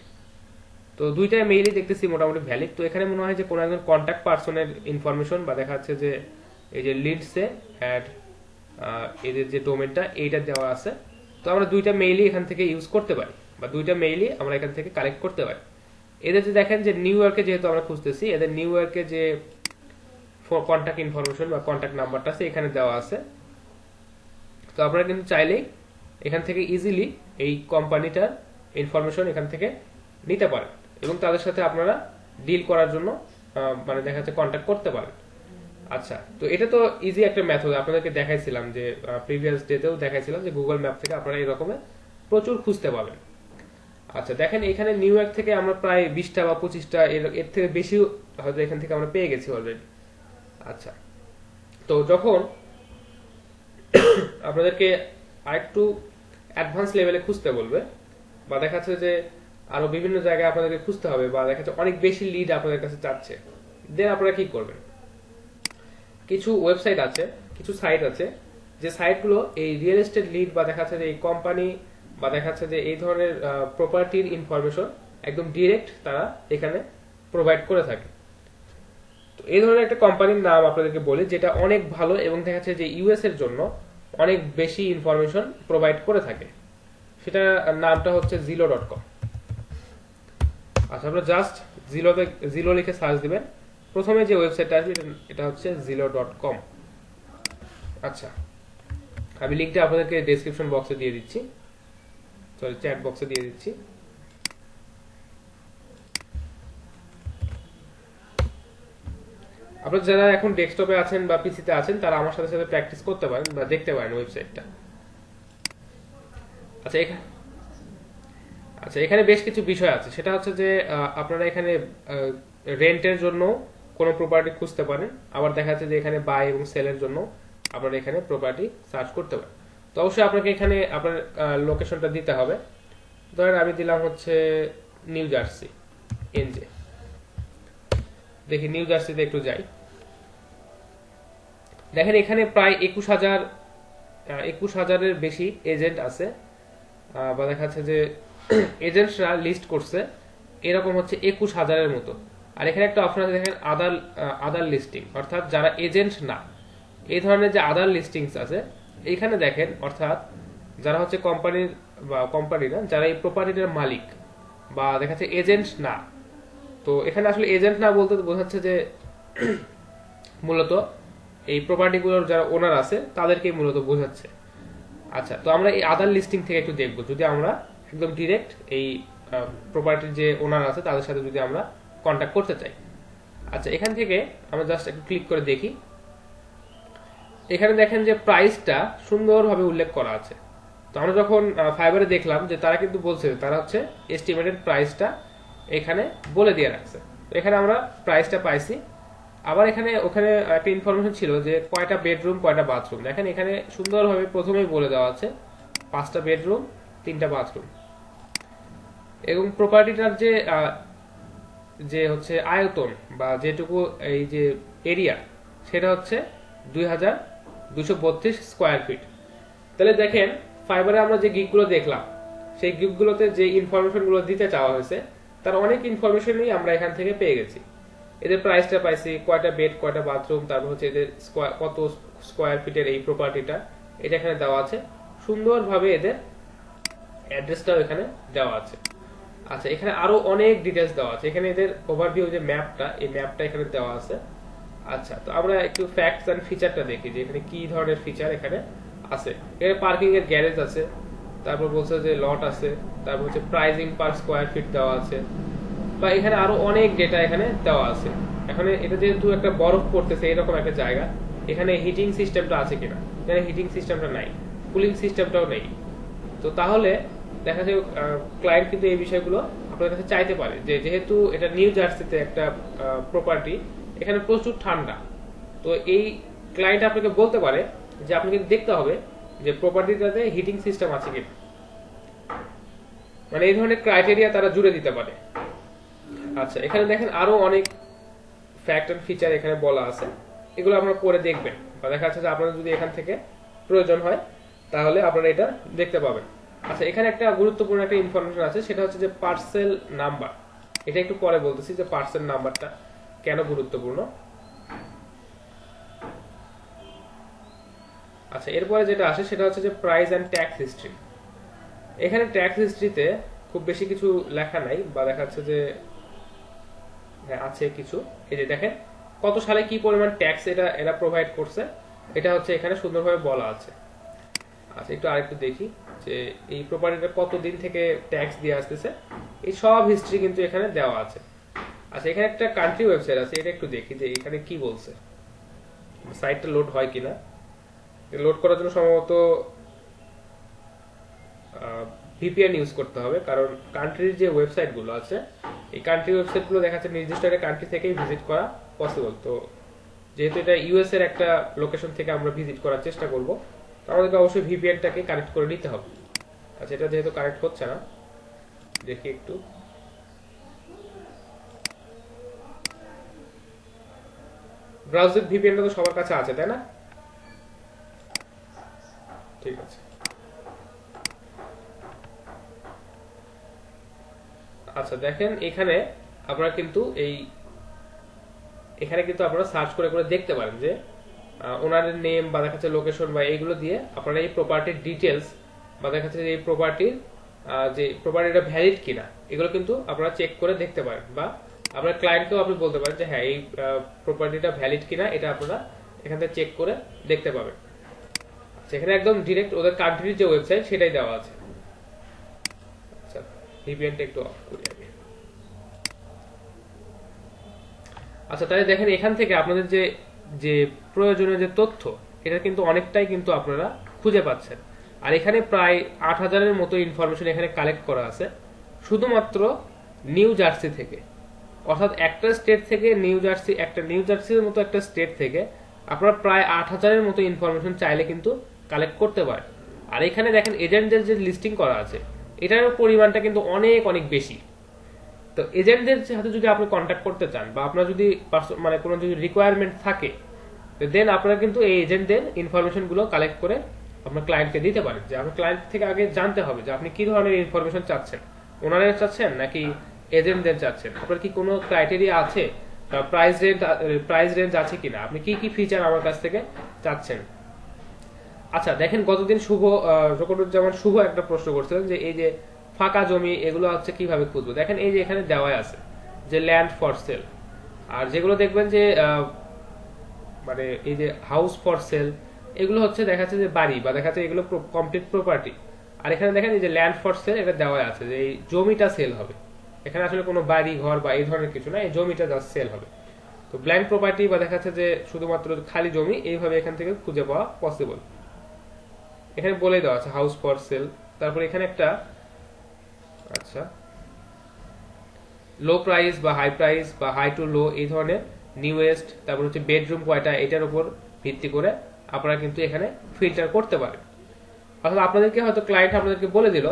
তো দুইটা মেইলই দেখতেছি মোটামুটি ভ্যালিড। তো এখানে মনে হয় যে কোনো একজন কন্ট্যাক্ট পার্সনের ইনফরমেশন বা দেখা যাচ্ছে যে এই যে লিডসে অ্যাড এদের যে ডোমেনটা এইটা দেওয়া আছে। তো আমরা দুইটা মেইলই এখান থেকে ইউজ করতে পারি বা দুইটা মেইলই আমরা এখান থেকে কালেক্ট করতে পারি। এদের যে দেখেন যে নিউ ইয়র্কে যেহেতু আমরা খুঁজতেছি, এদের নিউ ইয়র্কে যে কন্ট্যাক্ট ইনফরমেশন বা কন্ট্যাক্ট নাম্বারটা আছে এখানে দেওয়া আছে। তো আপনারা কিন্তু চাইলেই এখান থেকে ইজিলি এই কোম্পানিটার ইনফরমেশন এখান থেকে নিতে পারেন এবং তাদের সাথে আপনারা ডিল করার জন্য মানে দেখা যাচ্ছে কন্ট্যাক্ট করতে পারেন। আচ্ছা, তো এটা তো ইজি একটা মেথড, আপনাদেরকে দেখাইছিলাম যে প্রিভিয়াস ডেতেও দেখাইছিলাম যে গুগল ম্যাপ থেকে আপনারা এরকমের প্রচুর খুঁজতে পাবেন। আচ্ছা দেখেন এখানে নিউ ইয়র্ক থেকে আমরা প্রায় 20টা বা 25টা এর থেকে বেশি হয়তো এখান থেকে আমরা পেয়ে গেছি অলরেডি। আচ্ছা, তো যখন আপনাদেরকে আরেকটু অ্যাডভান্স লেভেলে খুঁজতে বলবে বা দেখা যাচ্ছে যে আরো বিভিন্ন জায়গায় আপনাদেরকে খুঁজতে হবে বা দেখা যাচ্ছে অনেক বেশি লিড আপনাদের কাছে চাচ্ছে, দেন আপনারা কি করবেন? কিছু ওয়েবসাইট আছে, কিছু সাইট আছে যে সাইটগুলো এই রিয়েল এস্টেট লিড বা দেখা যাচ্ছে যে এই কোম্পানি বা দেখা যাচ্ছে যে এই ধরনের প্রপার্টির ইনফরমেশন একদম ডিরেক্ট তারা এখানে প্রোভাইড করে থাকে। তো এই ধরনের একটা কোম্পানির নাম আপনাদেরকে বলি যেটা অনেক ভালো এবং দেখা যাচ্ছে যে ইউএস এর জন্য অনেক বেশি ইনফরমেশন প্রোভাইড করে থাকে, সেটা নামটা হচ্ছে zillow.com। আচ্ছা, আপনারা জাস্ট জিলো লিখে সার্চ দিবেন, প্রথমে যে ওয়েবসাইটটা আসবে এটা হচ্ছে zillow.com। আচ্ছা, আমি লিংকটা আপনাদেরকে ডেসক্রিপশন বক্সে দিয়ে দিচ্ছি, সরি চ্যাট বক্সে দিয়ে দিচ্ছি। আপনারা যারা এখন ডেস্কটপে আছেন বা পিসিতে আছেন তারা আমার সাথে সাথে প্র্যাকটিস করতে পারেন বা দেখতে পারেন ওয়েবসাইটটা। আচ্ছা এখানে এখানে বেশ কিছু বিষয় আছে, সেটা হচ্ছে যে আপনারা এখানে রেন্টের জন্য কোনো প্রপার্টি খুঁজতে পারেন, আবার দেখা যাচ্ছে যে এখানে বাই এবং সেলের জন্য আপনারা এখানে প্রপার্টি সার্চ করতে পারেন। তো অবশ্যই আপনাকে এখানে আপনার লোকেশনটা দিতে হবে। ধরেন আমি দিলাম হচ্ছে নিউ জার্সি এনজে, দেখি নিউ জার্সিতে একটু যাই। দেখেন এখানে প্রায় 21,000-এর বেশি এজেন্ট আছে, বা দেখা যাচ্ছে যে এজেন্টরা লিস্ট করছে এরকম হচ্ছে 21,000-এর মতো। আর এখানে একটা অপশন আছে দেখেন আদার লিস্টিং, অর্থাৎ যারা এজেন্ট না, এই ধরনের যে আদার লিস্টিংস আছে এইখানে দেখেন, অর্থাৎ যারা হচ্ছে কোম্পানির বা কোম্পানি না, যারা এই প্রপার্টিটার মালিক বা দেখা যাচ্ছে এজেন্ট না। তো এখানে আসলে এজেন্ট না বলতে বোঝাচ্ছে যে মূলত এই প্রপার্টিগুলোর যারা ওনার আছে তাদেরকেই মূলত বোঝাচ্ছে। আচ্ছা, তো আমরা এই আদার লিস্টিং থেকে একটু দেখবো, যদি আমরা একদম ডিরেক্ট এই প্রপার্টির যে ওনার আছে তাদের সাথে যদি আমরা কন্ট্যাক্ট করতে চাই। আচ্ছা, এখান থেকে আমরা জাস্ট একটু ক্লিক করে দেখি। এখানে দেখেন যে প্রাইসটা সুন্দরভাবে উল্লেখ করা আছে। তো আমরা যখন ফাইবারে দেখলাম যে তারা কিন্তু বলছে তারা হচ্ছে এস্টিমেটেড প্রাইসটা এখানে বলে দিয়ে রাখছে। তো এখানে আমরা প্রাইসটা পাইছি। আবার ওখানে একটা ইনফরমেশন ছিল যে কয়টা বেডরুম কয়টা বাথরুম। দেখেন এখানে সুন্দরভাবে প্রথমেই বলে দেওয়া আছে 5টা বেডরুম 3টা বাথরুম, এবং প্রপার্টিটার যে হচ্ছে আয়তন বা যেটুকু এই যে এরিয়া সেটা হচ্ছে 2232 স্কোয়ার ফিট। তাহলে দেখেন ফাইবারে আমরা যে গিগগুলো দেখলাম সেই গিগগুলোতে যে ইনফরমেশনগুলো দিতে চাওয়া হয়েছে তার অনেক ইনফরমেশনই আমরা এখান থেকে পেয়ে গেছি। এদের প্রাইসটা পাইছি, কয়টা বেড কয়টা বাথরুম, তারপর হচ্ছে এদের কত স্কোয়ার ফিটের এই প্রপার্টিটা, এটা এখানে দেওয়া আছে। সুন্দরভাবে এদের অ্যাড্রেসটাও এখানে দেওয়া আছে। আচ্ছা, এখানে আরো অনেক ডিটেলস দেওয়া আছে। এখানে এদের ওভারভিউ যে ম্যাপটা, এই ম্যাপটা এখানে দেওয়া আছে। আচ্ছা, তো আমরা একটু ফ্যাক্টস এন্ড ফিচারটা দেখি যে এখানে কি ধরনের ফিচার এখানে আছে। এখানে পার্কিং এর গ্যারেজ আছে, তারপর বলছে যে লট আছে, তারপর হচ্ছে প্রাইসিং পার স্কোয়ার ফিট দেওয়া আছে, বা এখানে আরো অনেক ডেটা এখানে দেওয়া আছে। এখানে এটা যেহেতু একটা বরফ পড়তেছে এরকম একটা জায়গা, এখানে হিটিং সিস্টেমটা আছে কিনা, এখানে হিটিং সিস্টেমটা নাই, কুলিং সিস্টেমটাও নেই। তো তাহলে দেখা যায় ক্লায়েন্ট কিন্তু এই বিষয়গুলো আপনার কাছে চাইতে পারে যে যেহেতু এটা নিউ জার্সিতে একটা প্রপার্টি, এখানে প্রচুর ঠান্ডা। তো এই ক্লায়েন্ট আপনাকে বলতে পারে যে আপনাকে দেখতে হবে যে প্রপার্টিটাতে হিটিং সিস্টেম আছে কিনা, মানে এই ধরনের ক্রাইটেরিয়া তারা জুড়ে দিতে পারে। আচ্ছা, এখানে দেখেন আরো অনেক ফ্যাক্ট এন্ড ফিচার এখানে বলা আছে, এগুলো আপনারা পরে দেখবেন, বা দেখা যাচ্ছে যে আপনাদের যদি এখান থেকে প্রয়োজন হয় তাহলে আপনারা এটা দেখতে পাবেন। আচ্ছা, এখানে একটা গুরুত্বপূর্ণ একটা ইনফরমেশন আছে, সেটা হচ্ছে যে পার্সেল নাম্বার। এটা একটু পরে বলতেছি যে পার্সেল নাম্বারটা কেন গুরুত্বপূর্ণ। আচ্ছা, এরপরে যেটা আসে সেটা হচ্ছে যে প্রাইস এন্ড ট্যাক্স হিস্ট্রি। এখানে ট্যাক্স হিস্ট্রিতে খুব বেশি কিছু লেখা নাই, বা দেখা যাচ্ছে যে আছে কিছু। এই যে দেখেন কত সালে কি পরিমাণ ট্যাক্স এরা প্রোভাইড করছে, এটা হচ্ছে এখানে সুন্দরভাবে বলা আছে। আচ্ছা, একটু আরেকটু দেখি যে এই প্রপার্টিটা কত দিন থেকে ট্যাক্স দিয়ে আসতেছে, এই সব হিস্ট্রি কিন্তু এখানে দেওয়া আছে। আচ্ছা, এখানে একটা কান্ট্রি ওয়েবসাইট আছে, এটা একটু দেখি যে এখানে কি বলছে, সাইটটা লোড হয় কিনা। লোড করার জন্য সম্ভবত ভিপিএন ইউজ করতে হবে, কারণ কান্ট্রির যে ওয়েবসাইট গুলো আছে এই কান্ট্রি ওয়েবসাইট গুলো দেখা যাচ্ছে নির্দিষ্ট একটা কান্ট্রি থেকেই ভিজিট করা পসিবল। তো যেহেতু এটা ইউএস এর একটা লোকেশন থেকে আমরা ভিজিট করার চেষ্টা করব, তো আমাদেরকে অবশ্যই ভিপিএনটাকে কানেক্ট করে নিতে হবে। আচ্ছা, এটা যেহেতু কানেক্ট হচ্ছে না, দেখি একটু। ব্রাউজার ভিপিএনটা তো সবার কাছে আছে, তাই না? ঠিক আছে। আচ্ছা, দেখেন এখানে আপনারা কিন্তু এখানে কিন্তু আপনারা সার্চ করে করে দেখতে পারেন যে ওনারের নেম বা দেখা যাচ্ছে লোকেশন বা এইগুলো দিয়ে আপনারা এই প্রপার্টির ডিটেলস বা দেখা যাচ্ছে এই প্রপার্টিটা ভ্যালিড কিনা এগুলো কিন্তু আপনারা চেক করে দেখতে পারেন, বা আপনার ক্লায়েন্টকেও আপনি বলতে পারেন যে হ্যাঁ এই প্রপার্টিটা ভ্যালিড কিনা এটা আপনারা এখান থেকে চেক করে দেখতে পাবেন। সেখানে একদম ডিরেক্ট ওদের কান্ট্রির যে ওয়েবসাইট সেটাই দেওয়া আছে। আচ্ছা, ভিপিএনটা একটু অফ করি আমি। আচ্ছা, তাহলে দেখেন এখান থেকে আপনাদের যে যে প্রয়োজনীয় যে তথ্য, এটা কিন্তু অনেকটাই কিন্তু আপনারা খুঁজে পাচ্ছেন। আর এখানে প্রায় 8,000-এর মতো ইনফরমেশন এখানে কালেক্ট করা আছে শুধুমাত্র নিউ জার্সি থেকে। অর্থাৎ একটা স্টেট থেকে নিউ জার্সির মতো একটা স্টেট থেকে আপনারা প্রায় 8,000-এর মতো ইনফরমেশন চাইলে কিন্তু কালেক্ট করতে পারেন। আর এখানে দেখেন এজেন্টদের যে লিস্টিং করা আছে, এটার পরিমাণটা কিন্তু অনেক অনেক বেশি। তো এজেন্টদের সাথে যদি আপনি কন্ট্যাক্ট করতে চান বা আপনার যদি মানে কোনো যদি রিকোয়ারমেন্ট থাকে, দেন আপনারা কিন্তু এই এজেন্টদের ইনফরমেশন গুলো কালেক্ট করে আপনার ক্লায়েন্টকে দিতে পারেন। যে আপনার ক্লায়েন্ট থেকে আগে জানতে হবে যে আপনি কি ধরনের ইনফরমেশন চাচ্ছেন, ওনারা চাচ্ছেন নাকি এজেন্টদের চাচ্ছেন, আপনার কি কোনো ক্রাইটেরিয়া আছে, প্রাইস রেঞ্জ আছে কিনা, আপনি কি কি ফিচার আমার কাছ থেকে চাচ্ছেন। আচ্ছা দেখেন, গতদিন যেমন শুভ একটা প্রশ্ন করছিলেন যে এই যে ফাঁকা জমি এগুলো হচ্ছে কিভাবে খুঁজবো। দেখেন এই যে এখানে দেওয়া আছে যে ল্যান্ড ফর সেল, আর যেগুলো দেখবেন যে মানে এই যে হাউস ফর সেল, এগুলো হচ্ছে দেখাচ্ছে যে বাড়ি বা দেখাচ্ছে এগুলো কমপ্লিট প্রপার্টি। আর এখানে দেখেন এই যে ল্যান্ড ফর সেল, এটা দেওয়া আছে যে এই জমিটা সেল হবে। এখানে আসলে কোনো বাড়ি ঘর বা এই ধরনের কিছু না, এই জমিটা জাস্ট সেল হবে। তো ব্ল্যাঙ্ক প্রপার্টি বা দেখাচ্ছে যে শুধুমাত্র খালি জমি, এইভাবে এখান থেকে খুঁজে পাওয়া পসিবল। এখানে বলে দেওয়া আছে হাউস ফর সেল। তারপর এখানে একটা আচ্ছা লো প্রাইস বা হাই প্রাইস বা হাই টু লো, এই ধরনের নিউয়েস্ট, তারপর হচ্ছে বেডরুম কয়টা, এটার উপর ভিত্তি করে আপনারা কিন্তু এখানে ফিল্টার করতে পারেন। অর্থাৎ আপনাদেরকে হয়তো ক্লায়েন্ট আপনাদেরকে বলে দিল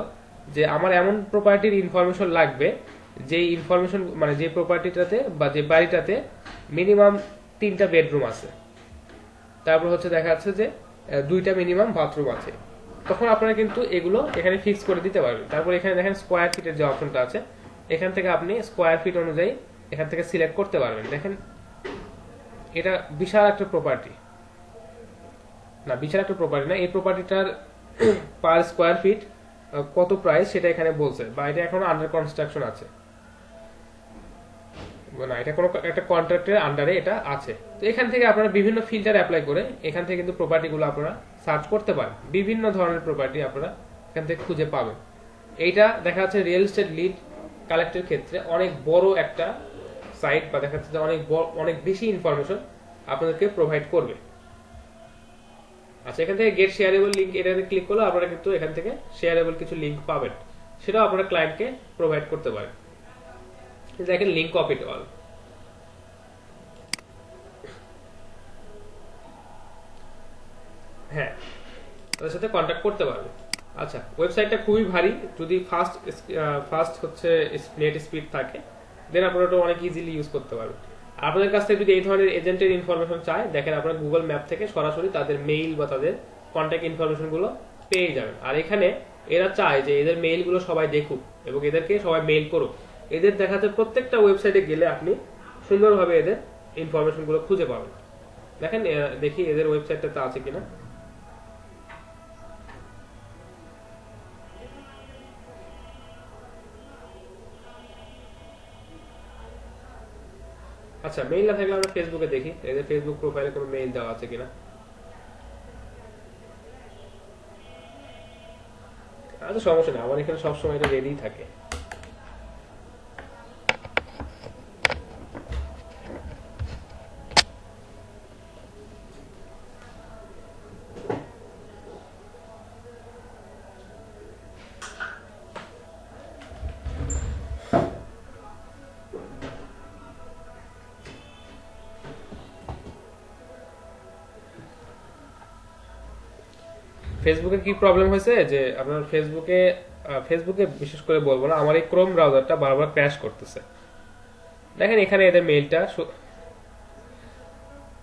যে আমার এমন প্রপার্টির ইনফরমেশন লাগবে, যে ইনফরমেশন মানে যে প্রপার্টিটাতে বা যে বাড়িটাতে মিনিমাম 3টা বেডরুম আছে, তারপর হচ্ছে দেখা যাচ্ছে যে 2টা মিনিমাম বাথরুম আছে। তখন আপনারা কিন্তু এগুলো এখানে ফিক্স করে দিতে পারবেন। তারপর এখানে দেখেন স্কোয়ার ফিটের যে অপশনটা আছে, এখান থেকে আপনি স্কোয়ার ফিট অনুযায়ী এখান থেকে সিলেক্ট করতে পারবেন। দেখেন এটা বিশাল একটা প্রপার্টি না, এই প্রপার্টিটার পার স্কোয়ার ফিট কত প্রাইস সেটা এখানে বলছে, বা এটা এখন আন্ডার কনস্ট্রাকশন আছে না, এটা কোনো একটা কন্ট্রাক্টের আন্ডারে এটা আছে। তো এখান থেকে আপনারা বিভিন্ন ফিল্টার অ্যাপ্লাই করে এখান থেকে কিন্তু প্রপার্টিগুলো আপনারা সার্চ করতে পারেন। বিভিন্ন ধরনের প্রপার্টি আপনারা এখান থেকে খুঁজে পাবেন। এইটা দেখা যাচ্ছে রিয়েল এস্টেট লিড কালেক্টের ক্ষেত্রে অনেক বড় একটা সাইট, বা দেখা যাচ্ছে যে অনেক বেশি ইনফরমেশন আপনাদেরকে প্রোভাইড করবে। আচ্ছা, এখান থেকে গেট শেয়ারেবল লিঙ্ক, এটাতে ক্লিক করলে আপনারা কিন্তু এখান থেকে শেয়ারেবল কিছু লিঙ্ক পাবেন, সেটাও আপনারা ক্লায়েন্টকে প্রোভাইড করতে পারেন। দেখেন লিঙ্ক অফ ইট অল। হ্যাঁ, তাদের সাথে কন্ট্যাক্ট করতে পারবে। আচ্ছা, ওয়েবসাইটটা খুবই ভারী, যদি ফাস্ট হচ্ছে নেট স্পিড থাকে, দেন আপনারা ওটা অনেক ইজিলি ইউজ করতে পারবেন। আপনাদের কাছ থেকে যদি এই ধরনের এজেন্টের ইনফরমেশন চায়, দেখেন আপনারা গুগল ম্যাপ থেকে সরাসরি তাদের মেইল বা তাদের কন্ট্যাক্ট ইনফরমেশন গুলো পেয়ে যাবেন। আর এখানে এরা চায় যে এদের মেইল গুলো সবাই দেখুক এবং এদেরকে সবাই মেইল করুক। এদের দেখাতে প্রত্যেকটা ওয়েবসাইটে গেলে আপনি সুন্দরভাবে এদের ইনফরমেশন গুলো খুঁজে পাবেন। দেখেন দেখি এদের ওয়েবসাইটটাতে আছে কিনা। আচ্ছা, মেইল না থাকলে আমরা ফেসবুকে দেখি এদের ফেসবুক প্রোফাইলে কোনো মেইল দেওয়া আছে কিনা। আচ্ছা, সমস্যা নেই, আমার এখানে সবসময় এটা রেডি থাকে। ফেসবুকে কি প্রবলেম হয়েছে যে আপনার ফেসবুকে বিশেষ করে বলবো না, আমার এই ক্রোম ব্রাউজারটা বারবার ক্র্যাশ করতেছে। দেখেন এখানে এদের মেইলটা,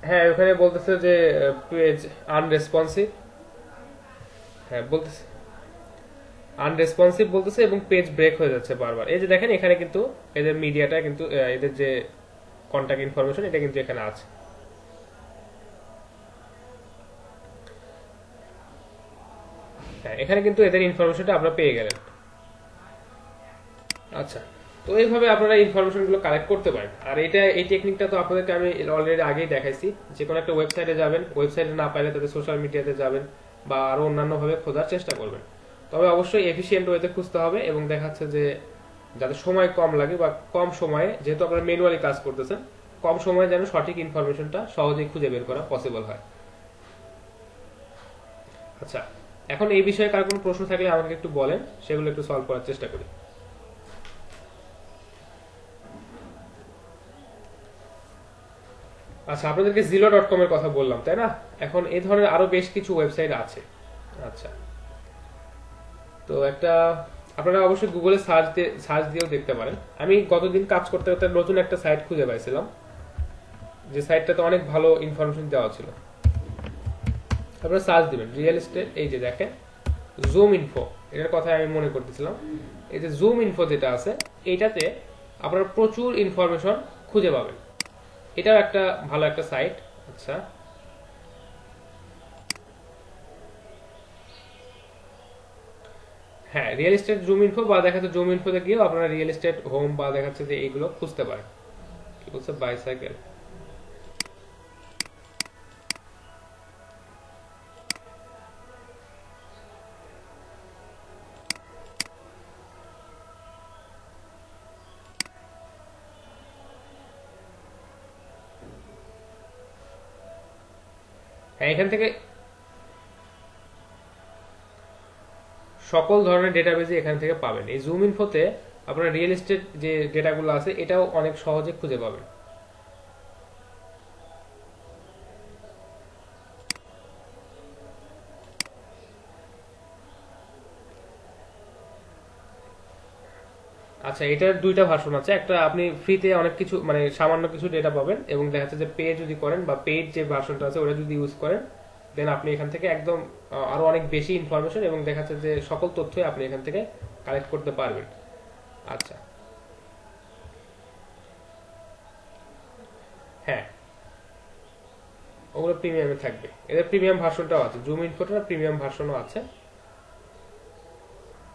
হ্যাঁ ওখানে বলতেছে যে পেজ আনরেসপন্সিভ, হ্যাঁ বলতেছে আনরেসপন্সিভ বলতেছে, এবং পেজ ব্রেক হয়ে যাচ্ছে বারবার। এই যে দেখেন এখানে কিন্তু এদের মিডিয়াটা কিন্তু এদের যে কন্ট্যাক্ট ইনফরমেশন এটা কিন্তু এখানে আছে। হ্যাঁ, এখানে কিন্তু এদের ইনফরমেশনটা আপনারা পেয়ে গেলেন। আচ্ছা, তো এইভাবে আপনারা ইনফরমেশন গুলো কালেক্ট করতে পারেন। আর এই টেকনিকটা তো আপনাদেরকে আমি অলরেডি আগেই দেখাইছি। যে কোনো একটা ওয়েবসাইটে যাবেন, ওয়েবসাইটে না পাইলে তাদের সোশ্যাল মিডিয়াতে যাবেন বা আরো অন্যান্য ভাবে খোঁজার চেষ্টা করবেন। তবে অবশ্যই এফিশিয়েন্ট ওয়েতে খুঁজতে হবে, এবং দেখাচ্ছে যে যাতে সময় কম লাগে বা কম সময়ে, যেহেতু আপনারা ম্যানুয়ালি কাজ করতেছেন, কম সময়ে যেন সঠিক ইনফরমেশনটা সহজেই খুঁজে বের করা পসিবল হয়। আচ্ছা, এখন এই বিষয়ে কার কোনো প্রশ্ন থাকলে আমাকে একটু বলেন, সেগুলো একটু সলভ করার চেষ্টা করি। আচ্ছা, আপনাদেরকে zillow.com এর কথা বললাম, তাই না? এখন এই ধরনের আরো বেশ কিছু ওয়েবসাইট আছে। আচ্ছা, তো একটা আপনারা অবশ্যই গুগলে সার্চ দিয়েও দেখতে পারেন। আমি গতদিন কাজ করতে করতে নতুন একটা সাইট খুঁজে পাইছিলাম, যে সাইটটাতে অনেক ভালো ইনফরমেশন দেওয়া ছিল। আপনারা সার্চ দিবেন রিয়েল এস্টেট, এই যে দেখেন জুম ইনফো, এটার কথা আমি মনে করতেছিলাম। এই যে জুম ইনফো যেটা আছে, এইটাতে আপনারা প্রচুর ইনফরমেশন খুঁজে পাবেন। এটাও একটা ভালো একটা সাইট। আচ্ছা, হ্যাঁ, রিয়েল এস্টেট জুম ইনফো বা দেখাচ্ছে জুম ইনফোতে গিয়েও আপনারা রিয়েল এস্টেট হোম বা দেখাচ্ছে যে এইগুলো খুঁজতে পারেন। কি বলছে, বাইসাইকেল। হ্যাঁ, এখান থেকে সকল ধরনের ডেটাবেজই এখান থেকে পাবেন। এই জুম ইনফোতে আপনারা রিয়েল এস্টেট যে ডেটাগুলো আছে এটাও অনেক সহজে খুঁজে পাবেন। আচ্ছা, এটার দুইটা ভার্সন আছে। একটা আপনি ফ্রিতে অনেক কিছু মানে সামান্য কিছু ডেটা পাবেন, এবং দেখা যাচ্ছে যে পে যদি করেন বা পেইড যে ভার্সনটা আছে ওটা যদি ইউজ করেন, দেন আপনি এখান থেকে একদম আরো অনেক বেশি ইনফরমেশন এবং দেখা যাচ্ছে যে সকল তথ্যই আপনি এখান থেকে কালেক্ট করতে পারবেন। আচ্ছা, হ্যাঁ, ওগুলো প্রিমিয়ামে থাকবে। এদের প্রিমিয়াম ভার্সনটাও আছে, জুম ইনফোটার প্রিমিয়াম ভার্সনও আছে।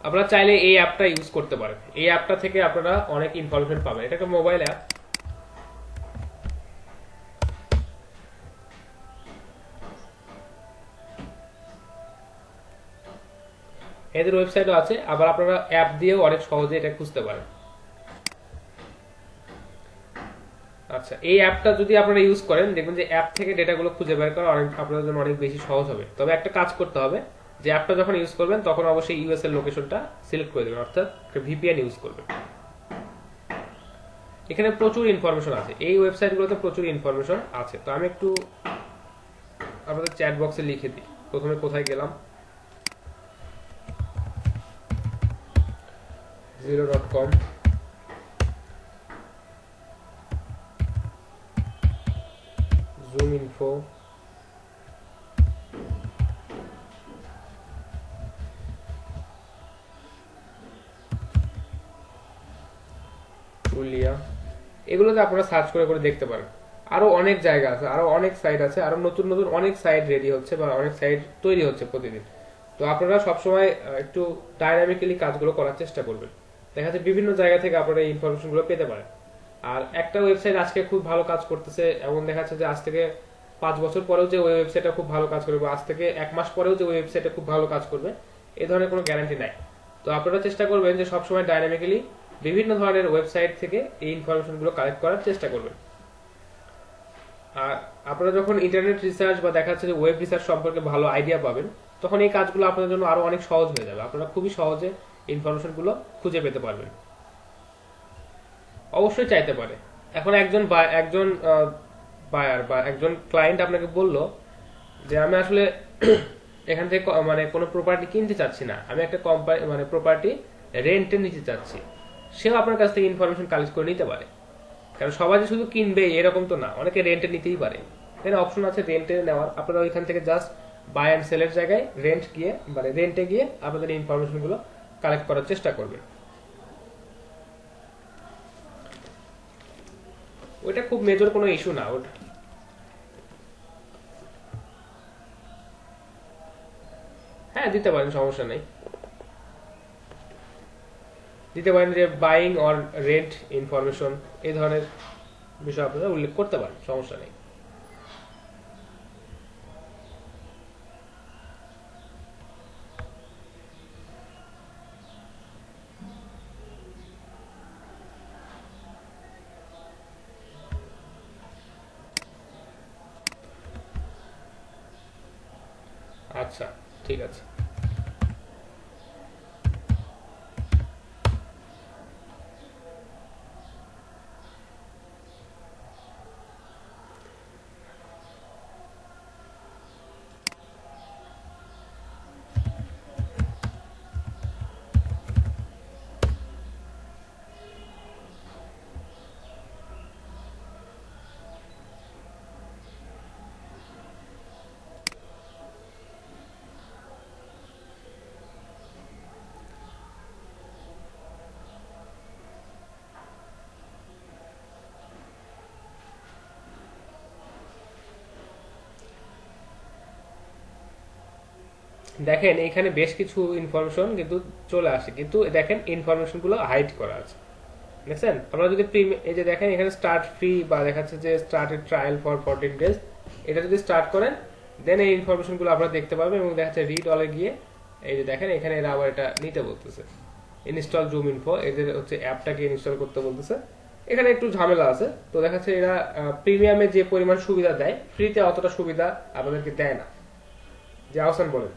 আপনারা চাইলে এই অ্যাপটা ইউজ করতে পারেন। এই অ্যাপটা থেকে আপনারা অনেক ইনফরমেশন পাবেন। এটা একটা মোবাইল অ্যাপ। এদের ওয়েবসাইটও আছে, আবার আপনারা অ্যাপ দিয়েও অনেক সহজে এটা খুঁজতে পারেন। আচ্ছা, এই অ্যাপটা যদি আপনারা ইউজ করেন, দেখবেন যে অ্যাপ থেকে ডেটাগুলো খুঁজে বের করা অনেক আপনাদের জন্য অনেক বেশি সহজ হবে। তবে একটা কাজ করতে হবে, যে অ্যাপটা যখন ইউজ করবেন তখন অবশ্যই ইউএস এর লোকেশনটা সিলেক্ট করে দেবেন, অর্থাৎ ভিপিএন ইউজ করবেন। এখানে প্রচুর ইনফরমেশন আছে, এই ওয়েবসাইটগুলোতে প্রচুর ইনফরমেশন আছে। তো আমি একটু আপনাদের চ্যাট বক্সে লিখে দিই। প্রথমে কোথায় গেলাম, zillow.com, জুম ইনফো, টুলিয়া, এগুলোতে আপনারা সার্চ করে করে দেখতে পারেন। আরো অনেক জায়গা আছে, আরো অনেক সাইট আছে, আরো নতুন নতুন অনেক সাইট রেডি হচ্ছে বা অনেক সাইট তৈরি হচ্ছে প্রতিদিন। তো আপনারা সবসময় একটু ডাইনামিক্যালি কাজগুলো করার চেষ্টা করবেন। দেখা যাচ্ছে বিভিন্ন জায়গা থেকে আপনারা এই ইনফরমেশনগুলো পেতে পারেন। আর একটা ওয়েবসাইট আজকে খুব ভালো কাজ করতেছে, এমন দেখা যাচ্ছে যে আজ থেকে 5 বছর পরেও যে ওই ওয়েবসাইটটা খুব ভালো কাজ করবে, আজ থেকে 1 মাস পরেও যে ওই ওয়েবসাইটটা খুব ভালো কাজ করবে, এই ধরনের কোনো গ্যারান্টি নাই। তো আপনারা চেষ্টা করবেন যে সবসময় ডাইনামিক্যালি বিভিন্ন ধরনের ওয়েবসাইট থেকে এই ইনফরমেশনগুলো কালেক্ট করার চেষ্টা করবেন। আর আপনারা যখন ইন্টারনেট রিসার্চ বা দেখা যাচ্ছে যে ওয়েব রিসার্চ সম্পর্কে ভালো আইডিয়া পাবেন, তখন এই কাজগুলো আপনাদের জন্য আরো অনেক সহজ হয়ে যাবে। আপনারা খুবই সহজে ইনফরমেশনগুলো খুঁজে পেতে পারবেন। অবশ্যই চাইতে পারে। এখন একজন বায়ার বা একজন ক্লায়েন্ট আপনাকে বলল যে আমি আসলে এখান থেকে মানে কোনো প্রপার্টি কিনতে চাচ্ছি না, আমি একটা কোম্পানি মানে প্রপার্টি রেন্টে নিতে চাচ্ছি। সেও আপনার কাছ থেকে ইনফরমেশন কালেক্ট করে নিতে পারে। কারণ সবাই যে শুধু কিনবে এরকম তো না, অনেকে রেন্টে নিতেই পারে। এখানে অপশন আছে রেন্টে নেওয়ার। আপনারা ওইখান থেকে জাস্ট বাই অ্যান্ড সেলের জায়গায় রেন্টে গিয়ে আপনাদের ইনফরমেশন গুলো কালেক্ট করার চেষ্টা করবেন। ওইটা খুব মেজর কোনো ইস্যু না ওটা। হ্যাঁ, দিতে পারেন, সমস্যা নেই। দিতে পারেন যে বাইং অর রেন্ট ইনফরমেশন, এই ধরনের বিষয় আপনারা উল্লেখ করতে পারেন, সমস্যা নেই। আচ্ছা, ঠিক আছে। দেখেন এখানে বেশ কিছু ইনফরমেশন কিন্তু চলে আসে, কিন্তু দেখেন ইনফরমেশন গুলো হাইড করা আছে, দেখছেন? আমরা যদি এই যে দেখেন এখানে স্টার্ট ফ্রি বা দেখাচ্ছে যে স্টার্টেড ট্রায়াল ফর 14 ডেজ, এটা যদি স্টার্ট করেন দেন এই ইনফরমেশন গুলো আপনারা দেখতে পাবেন। এবং দেখাচ্ছে রিড অলে গিয়ে এই যে দেখেন এখানে এরা আবার এটা নিতে বলতেছে, ইনস্টল জুম ইনফো, এদের হচ্ছে অ্যাপটাকে ইনস্টল করতে বলতেছে। এখানে একটু ঝামেলা আছে। তো দেখাচ্ছে এরা প্রিমিয়ামে যে পরিমাণ সুবিধা দেয় ফ্রিতে অতটা সুবিধা আপনাদেরকে দেয় না। যে আহসান বলেন।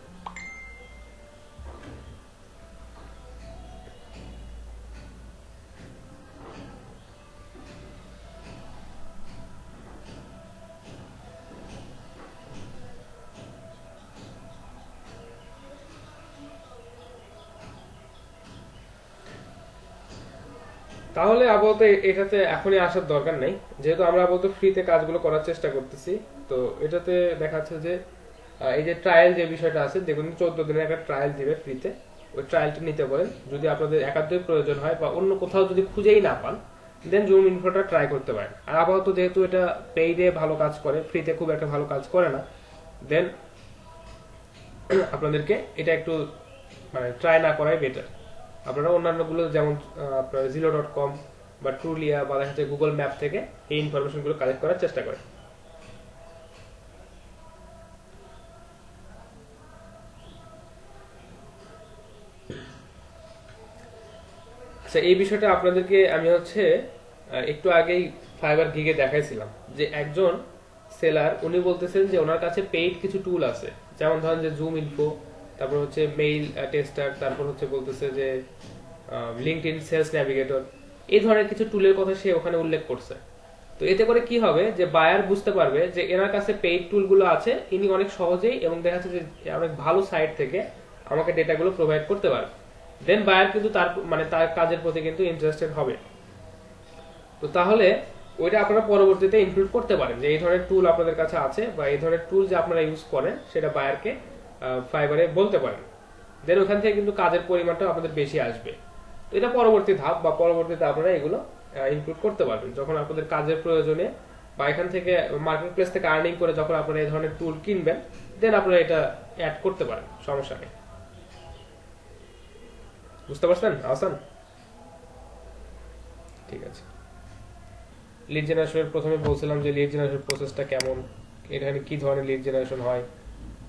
তাহলে আপাতত এটাতে এখনই আসার দরকার নেই, যেহেতু আমরা আপাতত ফ্রিতে কাজগুলো করার চেষ্টা করতেছি। তো এটাতে দেখাচ্ছে যে এই যে ট্রায়াল যে বিষয়টা আছে, দেখুন 14 দিনের একটা ট্রায়াল দিবে ফ্রিতে, ওই ট্রায়ালটা নিতে পারেন। যদি আপনাদের একান্তই প্রয়োজন হয় বা অন্য কোথাও যদি খুঁজেই না পান দেন জুম ইনফোটা ট্রাই করতে পারেন। আর আপাতত যেহেতু এটা পেইডে ভালো কাজ করে, ফ্রিতে খুব একটা ভালো কাজ করে না, দেন আপনাদেরকে এটা একটু মানে ট্রাই না করাই বেটার। আপনারা অন্যান্যগুলো যেমন আপনার জিলো.কম বা ট্রুলিয়া বা দেখা যাচ্ছে গুগল ম্যাপ থেকে এই ইনফরমেশনগুলো কালেক্ট করার চেষ্টা করেন। আচ্ছা, এই বিষয়টা আপনাদেরকে আমি হচ্ছে একটু আগেই ফাইবার গিগে দেখাইছিলাম যে একজন সেলার উনি বলতেছেন যে ওনার কাছে পেইড কিছু টুল আছে, যেমন ধরেন যে জুম ইনফো, তারপর হচ্ছে মেইল টেস্টার, তারপর হচ্ছে বলতেছে যে লিঙ্কডইন সেলস ন্যাভিগেটর, এই ধরনের কিছু টুলের কথা সে ওখানে উল্লেখ করছে। তো এতে করে কি হবে যে বায়ার বুঝতে পারবে যে এনার কাছে পেইড টুলগুলো আছে, ইনি অনেক সহজেই এবং দেখা যাচ্ছে যে অনেক ভালো সাইট থেকে আমাকে ডেটাগুলো প্রোভাইড করতে পারবে। দেন বায়ার কিন্তু তার মানে তার কাজের প্রতি কিন্তু ইন্টারেস্টেড হবে। তো তাহলে ওইটা আপনারা পরবর্তীতে ইনক্লুড করতে পারেন যে এই ধরনের টুল আপনাদের কাছে আছে বা এই ধরনের টুল যে আপনারা ইউজ করেন সেটা বায়ারকে ফাইবারে বলতে পারেন। দেন ওখান থেকে কিন্তু কাজের পরিমাণটা আপনাদের বেশি আসবে। তো এটা পরবর্তী ধাপ বা পরবর্তীতে আপনারা এগুলো ইনক্লুড করতে পারবেন যখন আপনাদের কাজের প্রয়োজনে বা এখান থেকে মার্কেট প্লেস থেকে আর্নিং করে যখন আপনারা এই ধরনের টুল কিনবেন দেন আপনারা এটা অ্যাড করতে পারেন, সমস্যা নেই। বুঝতে পারছেন আহসান? ঠিক আছে। লিড জেনারেশনের প্রথমে বলছিলাম যে লিড জেনারেশন প্রসেসটা কেমন, এখানে কি ধরনের লিড জেনারেশন হয়,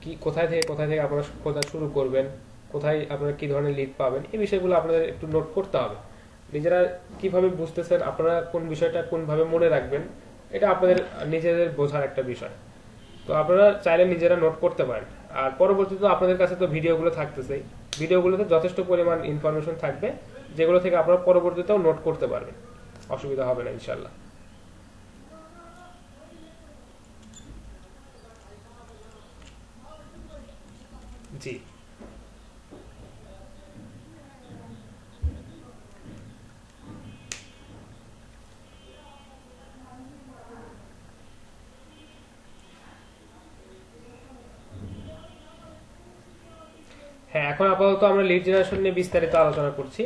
কি কোথায় থেকে আপনারা খোঁজা শুরু করবেন, কোথায় আপনারা কি ধরনের লিড পাবেন, এই বিষয়গুলো আপনাদের একটু নোট করতে হবে। নিজেরা কিভাবে বুঝতেছেন, আপনারা কোন বিষয়টা কোনভাবে মনে রাখবেন, এটা আপনাদের নিজেদের বোঝার একটা বিষয়। তো আপনারা চাইলে নিজেরা নোট করতে পারেন। আর পরবর্তীতে আপনাদের কাছে তো ভিডিওগুলো থাকতেছেই, ভিডিওগুলোতে যথেষ্ট পরিমাণ ইনফরমেশন থাকবে যেগুলো থেকে আপনারা পরবর্তীতেও নোট করতে পারবেন, অসুবিধা হবে না ইনশাল্লাহ। জি। হ্যাঁ, এখন আপাতত আমরা লিড জেনারেশন নিয়ে বিস্তারিত আলোচনা করছি।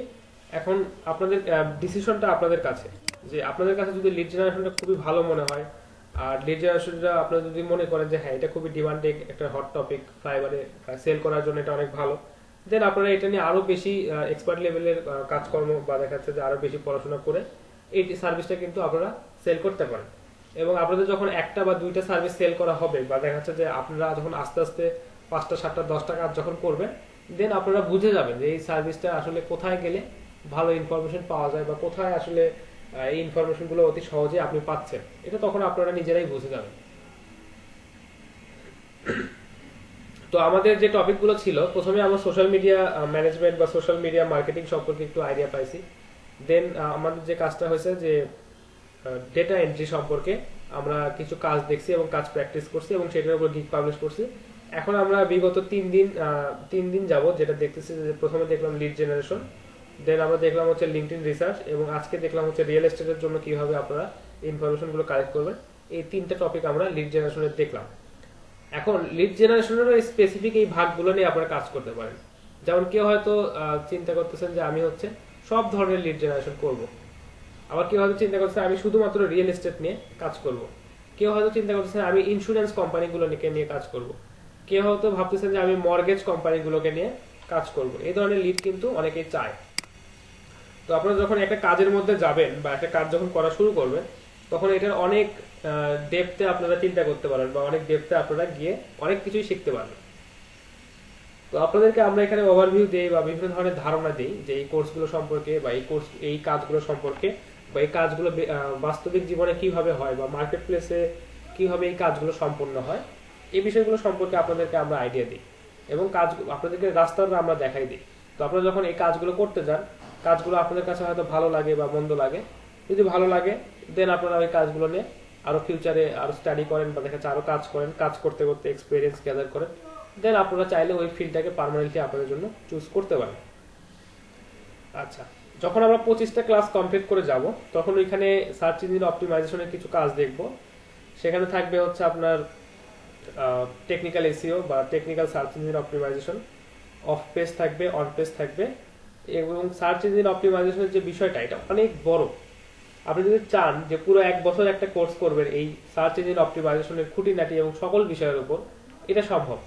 এখন আপনাদের ডিসিশনটা আপনাদের কাছে, যে আপনাদের কাছে যদি লিড জেনারেশনটা খুবই ভালো মনে হয় আর লিড জেনারেশনটা আপনারা যদি মনে করেন যে হ্যাঁ এটা খুবই ডিমান্ডিং একটা হট টপিক, ফাইবারে সেল করার জন্য এটা অনেক ভালো, দেন আপনারা এটা নিয়ে আরো বেশি এক্সপার্ট লেভেলের কাজকর্ম বা দেখা যাচ্ছে যে আরো বেশি পড়াশোনা করে এই সার্ভিসটা কিন্তু আপনারা সেল করতে পারেন। এবং আপনাদের যখন একটা বা দুইটা সার্ভিস সেল করা হবে বা দেখা যাচ্ছে যে আপনারা যখন আস্তে আস্তে 5টা 7টা 10টা কাজ যখন করবেন দেন আপনারা বুঝে যাবেন যে এই সার্ভিসটা আসলে কোথায় গেলে ভালো ইনফরমেশন পাওয়া যায় বা কোথায় আসলে এই ইনফরমেশন গুলো অতি সহজে আপনি পাচ্ছেন, এটা তখন আপনারা নিজেরাই বুঝে যাবেন। তো আমাদের যে টপিকগুলো ছিল, প্রথমে আমরা সোশ্যাল মিডিয়া ম্যানেজমেন্ট বা সোশ্যাল মিডিয়া মার্কেটিং সম্পর্কে একটু আইডিয়া পাইছি। দেন আমাদের যে কাজটা হয়েছে যে ডেটা এন্ট্রি সম্পর্কে আমরা কিছু কাজ দেখছি এবং কাজ প্র্যাকটিস করছি এবং সেটার উপর গিগ পাবলিশ করছি। এখন আমরা বিগত 3 দিন যাবত যেটা দেখতেছি, যে প্রথমে দেখলাম লিড জেনারেশন, দেন আমরা দেখলাম হচ্ছে লিঙ্কডইন রিসার্চ, এবং আজকে দেখলাম হচ্ছে রিয়েল এস্টেটের জন্য কিভাবে আপনারা ইনফরমেশন গুলো কালেক্ট করবেন। এই 3টা টপিক আমরা লিড জেনারেশনের দেখলাম। এখন লিড জেনারেশনের স্পেসিফিক এই ভাগগুলো নিয়ে আপনারা কাজ করতে পারেন। যেমন কেউ হয়তো চিন্তা করতেছেন যে আমি হচ্ছে সব ধরনের লিড জেনারেশন করব, আবার কেউ হয়তো চিন্তা করতেছে আমি শুধুমাত্র রিয়েল এস্টেট নিয়ে কাজ করব, কেউ হয়তো চিন্তা করতেছেন আমি ইন্স্যুরেন্স কোম্পানিগুলোকে নিয়ে কাজ করব, কেউ হয়তো ভাবতেছেন যে আমি মর্গেজ কোম্পানিগুলোকে নিয়ে কাজ করব। এই ধরনের লিড কিন্তু অনেকেই চায়। তো আপনারা যখন একটা কাজের মধ্যে যাবেন বা একটা কাজ যখন করা শুরু করবেন, তখন এটার অনেক ডেপথে আপনারা চিন্তা করতে পারেন বা অনেক ডেপথে আপনারা গিয়ে অনেক কিছুই শিখতে পারবেন। তো আপনাদেরকে আমরা এখানে ওভারভিউ দিই বা বিভিন্ন ধরনের ধারণা দিই যে এই কোর্সগুলো সম্পর্কে বা এই কাজগুলো সম্পর্কে, বা এই কাজগুলো বাস্তবিক জীবনে কিভাবে হয় বা মার্কেট প্লেসে কিভাবে এই কাজগুলো সম্পন্ন হয়, এই বিষয়গুলো সম্পর্কে আপনাদেরকে আমরা আইডিয়া দিই এবং আপনাদেরকে রাস্তাটা আমরা দেখাই দিই। তো আপনারা যখন এই কাজগুলো করতে যান, কাজগুলো আপনাদের কাছে হয়তো ভালো লাগে বা মন্দ লাগে, যদি ভালো লাগে দেন আপনারা ওই কাজগুলো নিয়ে আরো ফিউচারে আরো স্টাডি করেন বা দেখা যাচ্ছে আরো কাজ করেন, কাজ করতে করতে এক্সপিরিয়েন্স গ্যাদার করেন, দেন আপনারা চাইলে ওই ফিল্ডটাকে পার্মানেন্টলি আপনাদের জন্য চুজ করতে পারেন। আচ্ছা, যখন আমরা 25টা ক্লাস কমপ্লিট করে যাব, তখন ওইখানে সার্চ ইঞ্জিন অপটিমাইজেশনের কিছু কাজ দেখব। সেখানে থাকবে হচ্ছে আপনার টেকনিক্যাল এসইও বা technical search engine optimization, off page থাকবে, অন পেজ থাকবে। এবং সার্চ ইঞ্জিন অপটিমাইজেশনের যে বিষয়টা, এটা অনেক বড়। আপনি যদি চান যে পুরো 1 বছর একটা কোর্স করবেন এই সার্চ ইঞ্জিন অপটিমাইজেশনের খুঁটিনাটি এবং সকল বিষয়ের উপর, এটা সম্ভব।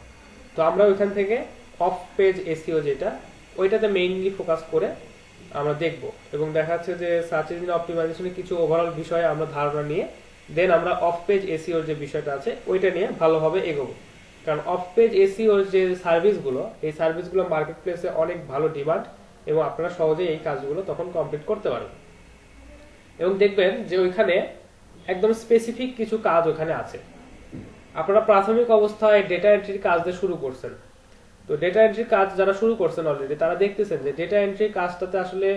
তো আমরা ওইখান থেকে অফ পেজ এসইও যেটা, ওইটাতে মেইনলি ফোকাস করে আমরা দেখব এবং দেখা যাচ্ছে যে সার্চ ইঞ্জিন অপটিমাইজেশনের কিছু ওভারঅল বিষয়ে আমরা ধারণা নিয়ে দেন আমরা অফ পেজ এসইওর যে বিষয়টা আছে ওইটা নিয়ে ভালোভাবে এগোবো। কারণ অফ পেজ এসইওর যে সার্ভিসগুলো, এই সার্ভিসগুলো মার্কেট প্লেসে অনেক ভালো ডিমান্ড এবং আপনারা সহজেই এই কাজগুলো তখন কমপ্লিট করতে পারবেন। এবং দেখবেন যে ওইখানে একদম স্পেসিফিক কিছু কাজ ওখানে আছে। আপনারা প্রাথমিক অবস্থায় ডেটা এন্ট্রির কাজ দিয়ে শুরু করছেন, তো ডেটা এন্ট্রির কাজ যারা শুরু করছেন অলরেডি, তারা দেখতেছেন যে ডেটা এন্ট্রির কাজটাতে আসলে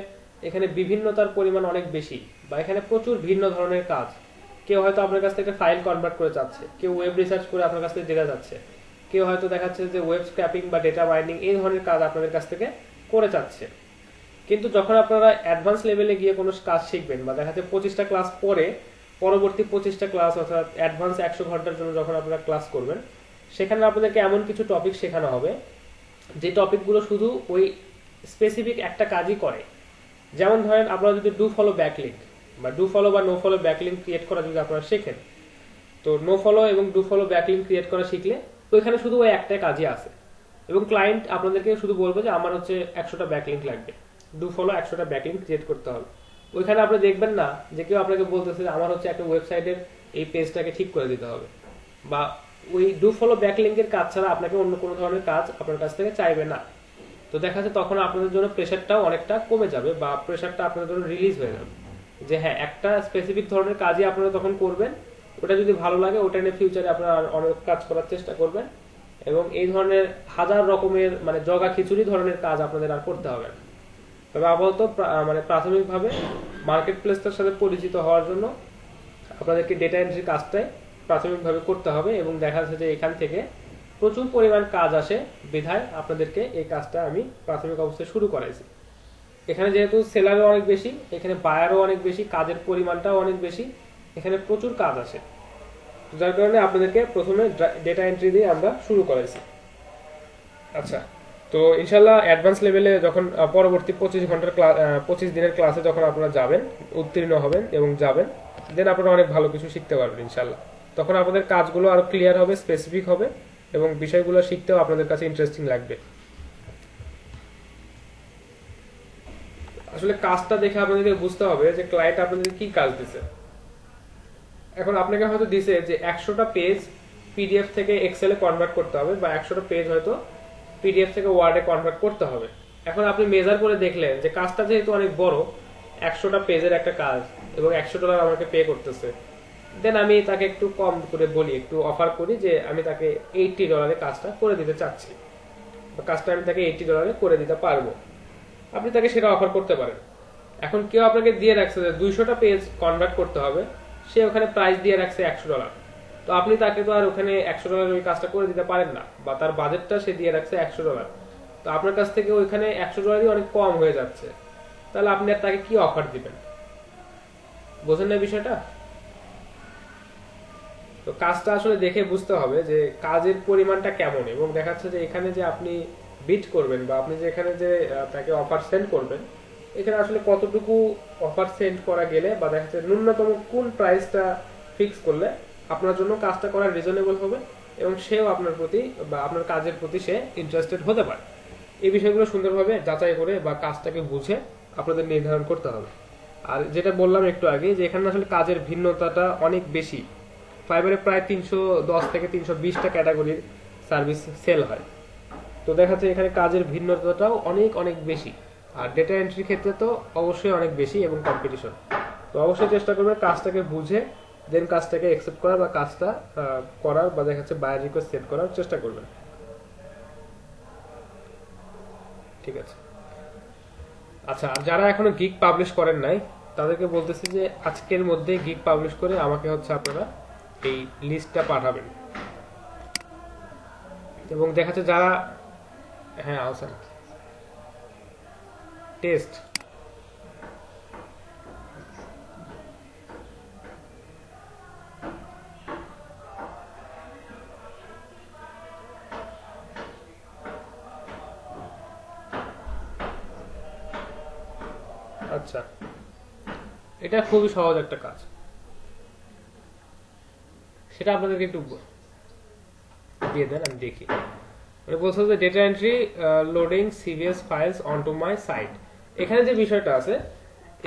এখানে বিভিন্নতার পরিমাণ অনেক বেশি, বা এখানে প্রচুর ভিন্ন ধরনের কাজ। কেউ হয়তো আপনার কাছ থেকে ফাইল কনভার্ট করে যাচ্ছে, কেউ ওয়েব রিসার্চ করে আপনার কাছ থেকে ডেটা যাচ্ছে, কেউ হয়তো দেখাচ্ছে যে ওয়েব স্ক্র্যাপিং বা ডেটা মাইনিং এই ধরনের কাজ আপনাদের কাছ থেকে করে যাচ্ছে। কিন্তু যখন আপনারা অ্যাডভান্স লেভেলে গিয়ে কোনো কাজ শিখবেন বা দেখা যাচ্ছে 25টা ক্লাস পরে পরবর্তী 25টা ক্লাস অর্থাৎ অ্যাডভান্স 100 ঘন্টার জন্য যখন আপনারা ক্লাস করবেন, সেখানে আপনাদেরকে এমন কিছু টপিক শেখানো হবে যে টপিকগুলো শুধু ওই স্পেসিফিক একটা কাজই করে। যেমন ধরেন আপনারা যদি ডু ফলো ব্যাকলিঙ্ক বা ডু ফলো বা নো ফলো ব্যাকলিঙ্ক ক্রিয়েট করা যদি আপনারা শেখেন, তো নো ফলো এবং ডু ফলো ব্যাকলিঙ্ক ক্রিয়েট করা শিখলে ওইখানে শুধু ওই একটা কাজই আছে এবং ক্লায়েন্ট আপনাদেরকে শুধু বলবে যে আমার হচ্ছে 100টা ব্যাকলিঙ্ক লাগবে, ডু ফলো 100টা ব্যাকলিঙ্ক ক্রিয়েট করতে হবে। ওইখানে আপনি দেখবেন না যে কেউ আপনাকে বলতেছে যে আমার হচ্ছে একটা ওয়েবসাইটের এই পেজটাকে ঠিক করে দিতে হবে, বা ওই ডু ফলো ব্যাকলিঙ্কের কাজ ছাড়া আপনাকে অন্য কোনো ধরনের কাজ আপনার কাছ থেকে চাইবে না। তো দেখা যাচ্ছে তখন আপনাদের জন্য প্রেশারটাও অনেকটা কমে যাবে বা প্রেশারটা আপনাদের জন্য রিলিজ হয়ে যাবে, যে হ্যাঁ একটা স্পেসিফিক ধরনের কাজই আপনারা তখন করবেন, ওটা যদি ভালো লাগে ওটা নিয়ে ফিউচারে আপনারা অনেক কাজ করার চেষ্টা করবেন এবং এই ধরনের হাজার রকমের মানে জগা খিচুড়ি ধরনের কাজ আপনাদের আর করতে হবে না। তবে আপাতত মানে প্রাথমিকভাবে মার্কেট প্লেসটার সাথে পরিচিত হওয়ার জন্য আপনাদেরকে ডেটা এন্ট্রির কাজটাই প্রাথমিকভাবে করতে হবে এবং দেখা যাচ্ছে যে এখান থেকে প্রচুর পরিমাণ কাজ আসে, বিধায় আপনাদেরকে এই কাজটা আমি প্রাথমিক অবস্থায় শুরু করাইছি। এখানে যেহেতু সেলারও অনেক বেশি, এখানে বায়ারও অনেক বেশি, কাজের পরিমাণটাও অনেক বেশি, এখানে প্রচুর কাজ আসে, যার কারণে আপনাদেরকে প্রথমে ডেটা এন্ট্রি দিয়ে আমরা শুরু করাইছি। আচ্ছা, তো ইনশাল্লাহ অ্যাডভান্স লেভেলে যখন পরবর্তী 25 দিনের ক্লাসে যখন আপনারা যাবেন, উত্তীর্ণ হবেন এবং যাবেন, দেন আপনারা অনেক ভালো কিছু শিখতে পারবেন ইনশাল্লাহ। তখন আপনাদের কাজগুলো আরো ক্লিয়ার হবে, স্পেসিফিক হবে এবং বিষয়গুলো শিখতেও আপনাদের কাছে ইন্টারেস্টিং লাগবে। আসলে কাজটা দেখে আপনাদেরকে বুঝতে হবে যে ক্লায়েন্ট আপনাদের কি কাজ দিছে। এখন আপনাকে হয়তো দিছে যে 100টা পেজ পিডিএফ থেকে এক্সেলে কনভার্ট করতে হবে, বা 100টা পেজ হয়তো পিডিএফ থেকে ওয়ার্ডে কনভার্ট করতে হবে। এখন আপনি মেজার করে দেখলেন যে কাজটা যেহেতু অনেক বড়, 100টা পেজের একটা কাজ এবং $100 আমাকে পে করতেছে, দেন আমি তাকে একটু কম করে বলি, একটু অফার করি যে আমি তাকে $80 কাজটা করে দিতে চাচ্ছি, বা কাজটা আমি তাকে $80 করে দিতে পারবো। আপনি তাকে সেটা অফার করতে পারেন। এখন কেউ আপনাকে দিয়ে রাখছে যে 200টা পেজ কনভার্ট করতে হবে, সে ওখানে প্রাইস দিয়ে রাখছে $100, তো আপনি তাকে তো আর ওখানে $100 ওই কাজটা করে দিতে পারেন না, বা তার বাজেটটা সে দিয়ে রাখছে $100, তো আপনার কাছ থেকে ওইখানে $100 অনেক কম হয়ে যাচ্ছে, তাহলে আপনি আর তাকে কি অফার দিবেন? বোঝেন না বিষয়টা? তো কাজটা আসলে দেখে বুঝতে হবে যে কাজের পরিমাণটা কেমন, এবং দেখাচ্ছে যে এখানে যে আপনি বিট করবেন, বা আপনি যে এখানে যে তাকে অফার সেন্ড করবেন, এখানে আসলে কতটুকু অফার সেন্ড করা গেলে, বা দেখা যাচ্ছে ন্যূনতম কোন প্রাইসটা ফিক্স করলে আপনার জন্য কাজটা করা রিজনেবল হবে, এবং সেও আপনার প্রতি বা আপনার কাজের প্রতি সে ইন্টারেস্টেড হতে পারে। এই বিষয়গুলো সুন্দরভাবে যাচাই করে বা কাজটাকে বুঝে আপনাদের নির্ধারণ করতে হবে। আর যেটা বললাম একটু আগে, যে এখানে আসলে কাজের ভিন্নতাটা অনেক বেশি। ফাইবারে প্রায় 310 থেকে 320টা ক্যাটাগরির সার্ভিস সেল হয়। তো দেখা যাচ্ছে এখানে কাজের ভিন্নতাটাও অনেক অনেক বেশি। আর ডেটা এন্ট্রির ক্ষেত্রে তো অবশ্যই অনেক বেশি, এবং কম্পিটিশন। তো অবশ্যই চেষ্টা করবেন কাজটাকে বুঝে দেন কাজটাকে অ্যাকসেপ্ট করার, বা কাজটা করার, বা দেখা যাচ্ছে বায়ার রিকোয়েস্ট সেট করার চেষ্টা করবেন। ঠিক আছে। আচ্ছা, যারা এখনো গিগ পাবলিশ করেন নাই তাদেরকে বলতেছি যে আজকের মধ্যে গিগ পাবলিশ করে আমাকে হচ্ছে আপনারা এই লিস্টটা পাঠাবেন। এবং দেখা যাচ্ছে যারা, হ্যাঁ আহসান, টেস্ট, আচ্ছা এটা খুবই সহজ একটা কাজ, সেটা আপনাদেরকে একটু দিয়ে দেন, আমি দেখি। মানে বলছে যে data entry loading CVS files onto my site. এখানে যে বিষয়টা আছে,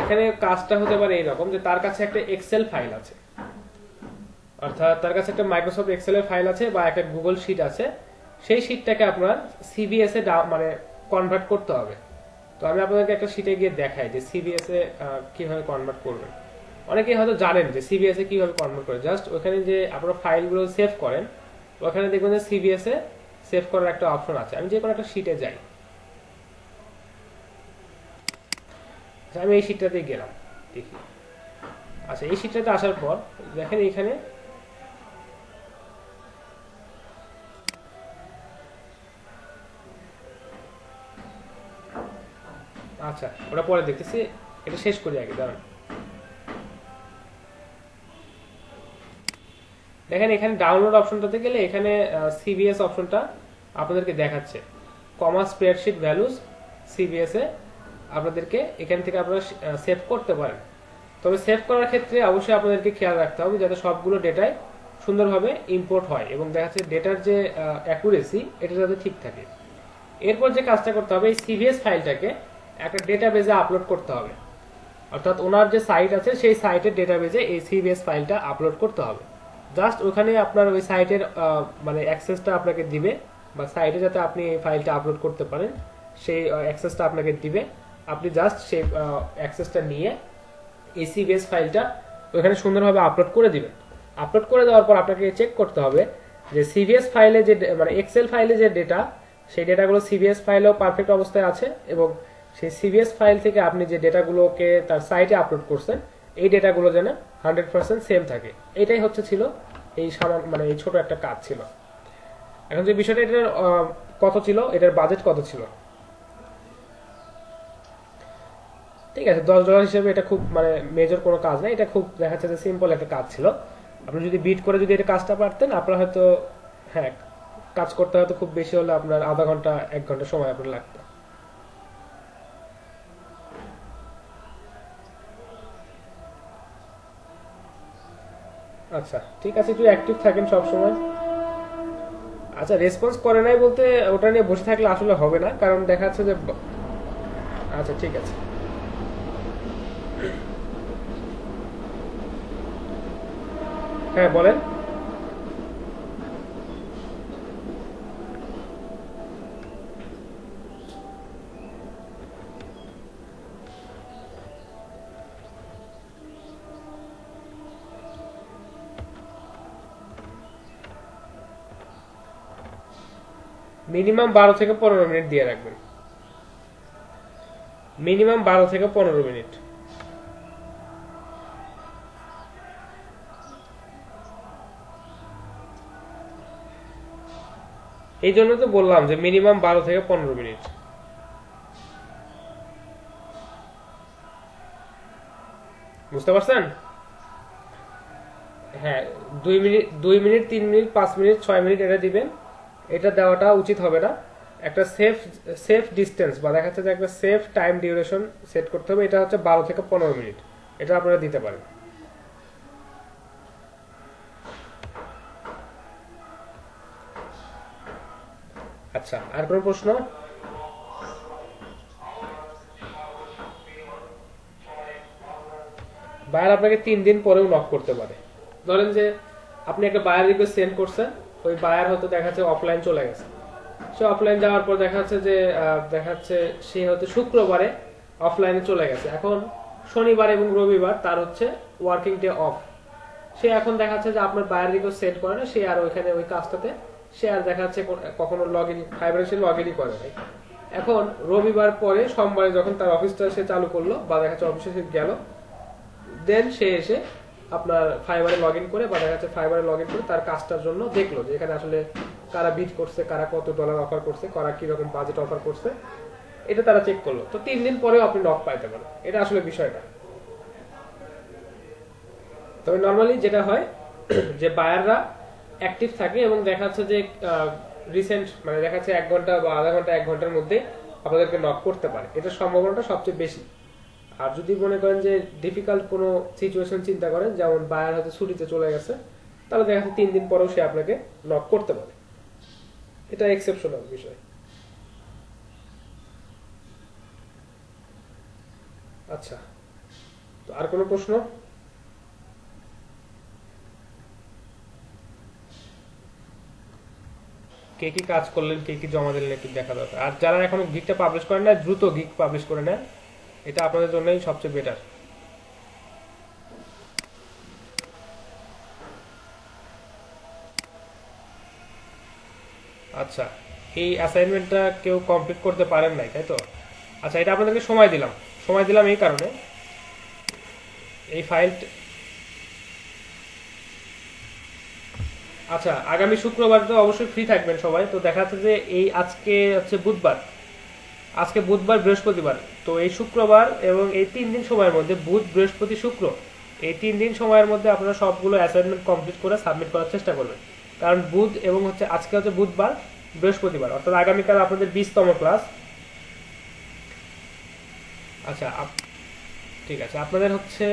এখানে কাজটা হতে পারে এইরকম যে তার কাছে একটা এক্সেল ফাইল আছে, অর্থাৎ তার কাছে একটা মাইক্রোসফট এক্সেল এর ফাইল আছে বা একটা গুগল শিট আছে, সেই শিটটাকে আপনার সিভিএস এ মানে কনভার্ট করতে হবে। তো আমি আপনাদেরকে একটা শিটে গিয়ে দেখাই যে সিভিএস এ কিভাবে কনভার্ট করবেন। অনেকেই হয়তো জানেন যে সিভিএস এ কিভাবে কনভার্ট করে, জাস্ট ওখানে যে আপনারা ফাইলগুলো সেভ করেন, ওখানে দেখবেন যে সিভিএস এ সেভ করার একটা অপশন আছে। আমি যে কোনো একটা শিটে যাই, আমি এই শিটটাতে গেলাম, দেখি। আচ্ছা, এই শিটটাতে আসার পর দেখেন এখানে আচ্ছা ওটা পরে দেখতেছি, এটা শেষ করি আগে, দাঁড়ান। দেখেন এখানে ডাউনলোড অপশনটাতে গেলে এখানে সিভিএস অপশনটা আপনাদেরকে দেখাচ্ছে, কমা স্প্রেডশিট ভ্যালুস সিভিএস এ আপনাদেরকে এখান থেকে আপনারা সেভ করতে পারেন। তবে সেভ করার ক্ষেত্রে অবশ্যই আপনাদেরকে খেয়াল রাখতে হবে যাতে সবগুলো ডেটাই সুন্দরভাবে ইম্পোর্ট হয়, এবং দেখা যাচ্ছে ডেটার যে অ্যাকুরেসি এটা যাতে ঠিক থাকে। এরপর যে কাজটা করতে হবে, এই সিভিএস ফাইলটাকে একটা ডেটাবেজে আপলোড করতে হবে, অর্থাৎ ওনার যে সাইট আছে সেই সাইটের ডেটাবেজে এই সিভিএস ফাইলটা আপলোড করতে হবে। জাস্ট ওখানে আপনার ওই সাইটের মানে অ্যাক্সেসটা আপনাকে দিবে, বা সাইটে যাতে আপনি এই ফাইলটা আপলোড করতে পারেন সেই অ্যাক্সেসটা আপনাকে দিবে। আপনি জাস্ট সেই অ্যাক্সেসটা নিয়ে এই সিভিএস ফাইলটা ওখানে সুন্দরভাবে আপলোড করে দিবেন। আপলোড করে দেওয়ার পর আপনাকে চেক করতে হবে যে সিভিএস ফাইলে যে মানে এক্সেল ফাইলে যে ডেটা, সেই ডেটাগুলো সিভিএস ফাইলেও পারফেক্ট অবস্থায় আছে, এবং সেই সিভিএস ফাইল থেকে আপনি যে ডেটাগুলোকে তার সাইটে আপলোড করছেন এই ডেটাগুলো যেন 100% সেম থাকে। এটাই হচ্ছে ছিল এই মানে এই ছোট একটা কাজ ছিল। এখন যে বিষয়টা, এটার কত ছিল, এটার বাজেট কত ছিল? ঠিক আছে, $10 হিসেবে এটা খুব মানে মেজর কোনো কাজ না, এটা খুব দেখা যাচ্ছে যে সিম্পল একটা কাজ ছিল। আপনি যদি বিট করে যদি এটা কাজটা পারতেন, আপনার হয়তো, হ্যাঁ, কাজ করতে হয়তো খুব বেশি হলে আপনার আধা ঘন্টা 1 ঘন্টা সময় আপনার লাগতো। আচ্ছা ঠিক আছে, একটু অ্যাক্টিভ থাকেন সব সময়। আচ্ছা, রেসপন্স করে নাই বলতে ওটা নিয়ে বসে থাকলে আসলে হবে না, কারণ দেখা যাচ্ছে যে, আচ্ছা ঠিক আছে, হ্যাঁ বলেন। মিনিমাম 12 থেকে 15 মিনিট দিয়ে রাখবেন, মিনিমাম 12 থেকে 15 মিনিট। এই জন্য তো বললাম যে মিনিমাম 12 থেকে 15 মিনিট। বুঝতে পারছেন? হ্যাঁ, 2 minute 2 minute 3 minute 5 minute 6 minute এটা দিবেন। এটা দেওয়াটা উচিত হবে না। একটা সেফ ডিস্টেন্স বা দেখা যাচ্ছে যে একটা সেফ টাইম ডিউরেশন সেট করতে হবে। এটা হচ্ছে 12 থেকে 15 মিনিট, এটা আপনারা দিতে পারেন। আচ্ছা, আর কোনো প্রশ্ন? বায়ার আপনাকে 3 দিন পরেও নক করতে পারে। ধরেন যে আপনি একটা বায়ার রিকোয়েস্ট সেন্ড করছেন, ওই বায়ার হয়তো দেখা যাচ্ছে অফলাইন চলে গেছে। সে অফলাইন যাওয়ার পর দেখা যাচ্ছে যে সে হয়তো শুক্রবারে অফলাইনে চলে গেছে। এখন শনিবার এবং রবিবার তার হচ্ছে ওয়ার্কিং ডে অফ। সে এখন দেখা যাচ্ছে যে আপনার বায়ার রিকোয়েস্ট সেন্ড করে না, সে আর ওইখানে ওই কাজটাতে সে আর দেখা যাচ্ছে কখনো লগ ইন ফাইবারে সে লগ ইনই করে নাই। এখন রবিবার পরে সোমবারে যখন তার অফিসটা সে চালু করলো বা দেখা যাচ্ছে অফিসে সে গেল, দেন সে এসে আপনার ফাইবারে লগ ইন করে বা দেখা যাচ্ছে ফাইবারে লগ ইন করে তার কাজটার জন্য দেখলো যে এখানে আসলে কারা বিড করছে, কারা কত ডলার অফার করছে, কারা কিরকম বাজেট অফার করছে, এটা তারা চেক করলো। তো 3 দিন পরেও আপনি নক পাইতে পারেন, এটা আসলে বিষয়টা। তবে নর্মালি যেটা হয় যে বায়াররা অ্যাক্টিভ থাকে এবং দেখা যাচ্ছে যে রিসেন্ট মানে দেখা যাচ্ছে 1 ঘন্টা বা আধা ঘন্টা 1 ঘন্টার মধ্যে আপনাদেরকে নক করতে পারে, এটার সম্ভাবনাটা সবচেয়ে বেশি। আর যদি মনে করেন যে ডিফিকাল্ট কোনো সিচুয়েশন চিন্তা করেন, যেমন বায়ার হয়তো ছুটিতে চলে গেছে, তাহলে দেখা যাচ্ছে 3 দিন পরেও সে আপনাকে নক করতে পারে, এটা এক্সেপশনাল বিষয়। আচ্ছা, তো আর কোনো প্রশ্ন? কে কি কাজ করলেন, কে কি জমা দিলেন একটু দেখা দরকার। আর যারা এখনো গিকটা পাবলিশ করেন না, দ্রুত গিক পাবলিশ করে নেন, এটা আপনাদের জন্যই সবচেয়ে বেটার। আচ্ছা, এই অ্যাসাইনমেন্টটা কেউ কমপ্লিট করতে পারেন নাই, তাই তো? আচ্ছা, এটা আপনাদেরকে সময় দিলাম এই কারণে, এই ফাইল। আচ্ছা, আগামী শুক্রবার তো অবশ্যই ফ্রি থাকবেন সবাই। তো দেখা যাচ্ছে যে এই আজকে হচ্ছে বুধবার, আজকে বুধবার বৃহস্পতিবার, তো এই শুক্রবার এবং এই 3 দিন সময়ের মধ্যে বুধ বৃহস্পতি শুক্র এই 3 দিন সময়ের মধ্যে আপনারা সবগুলো অ্যাসাইনমেন্ট কমপ্লিট করে সাবমিট করার চেষ্টা করবেন। কারণ বুধ এবং হচ্ছে আজকে হচ্ছে বুধবার বৃহস্পতিবার, অর্থাৎ আগামীকাল আপনাদের 20তম ক্লাস। আচ্ছা, ঠিক আছে, আপনাদের হচ্ছে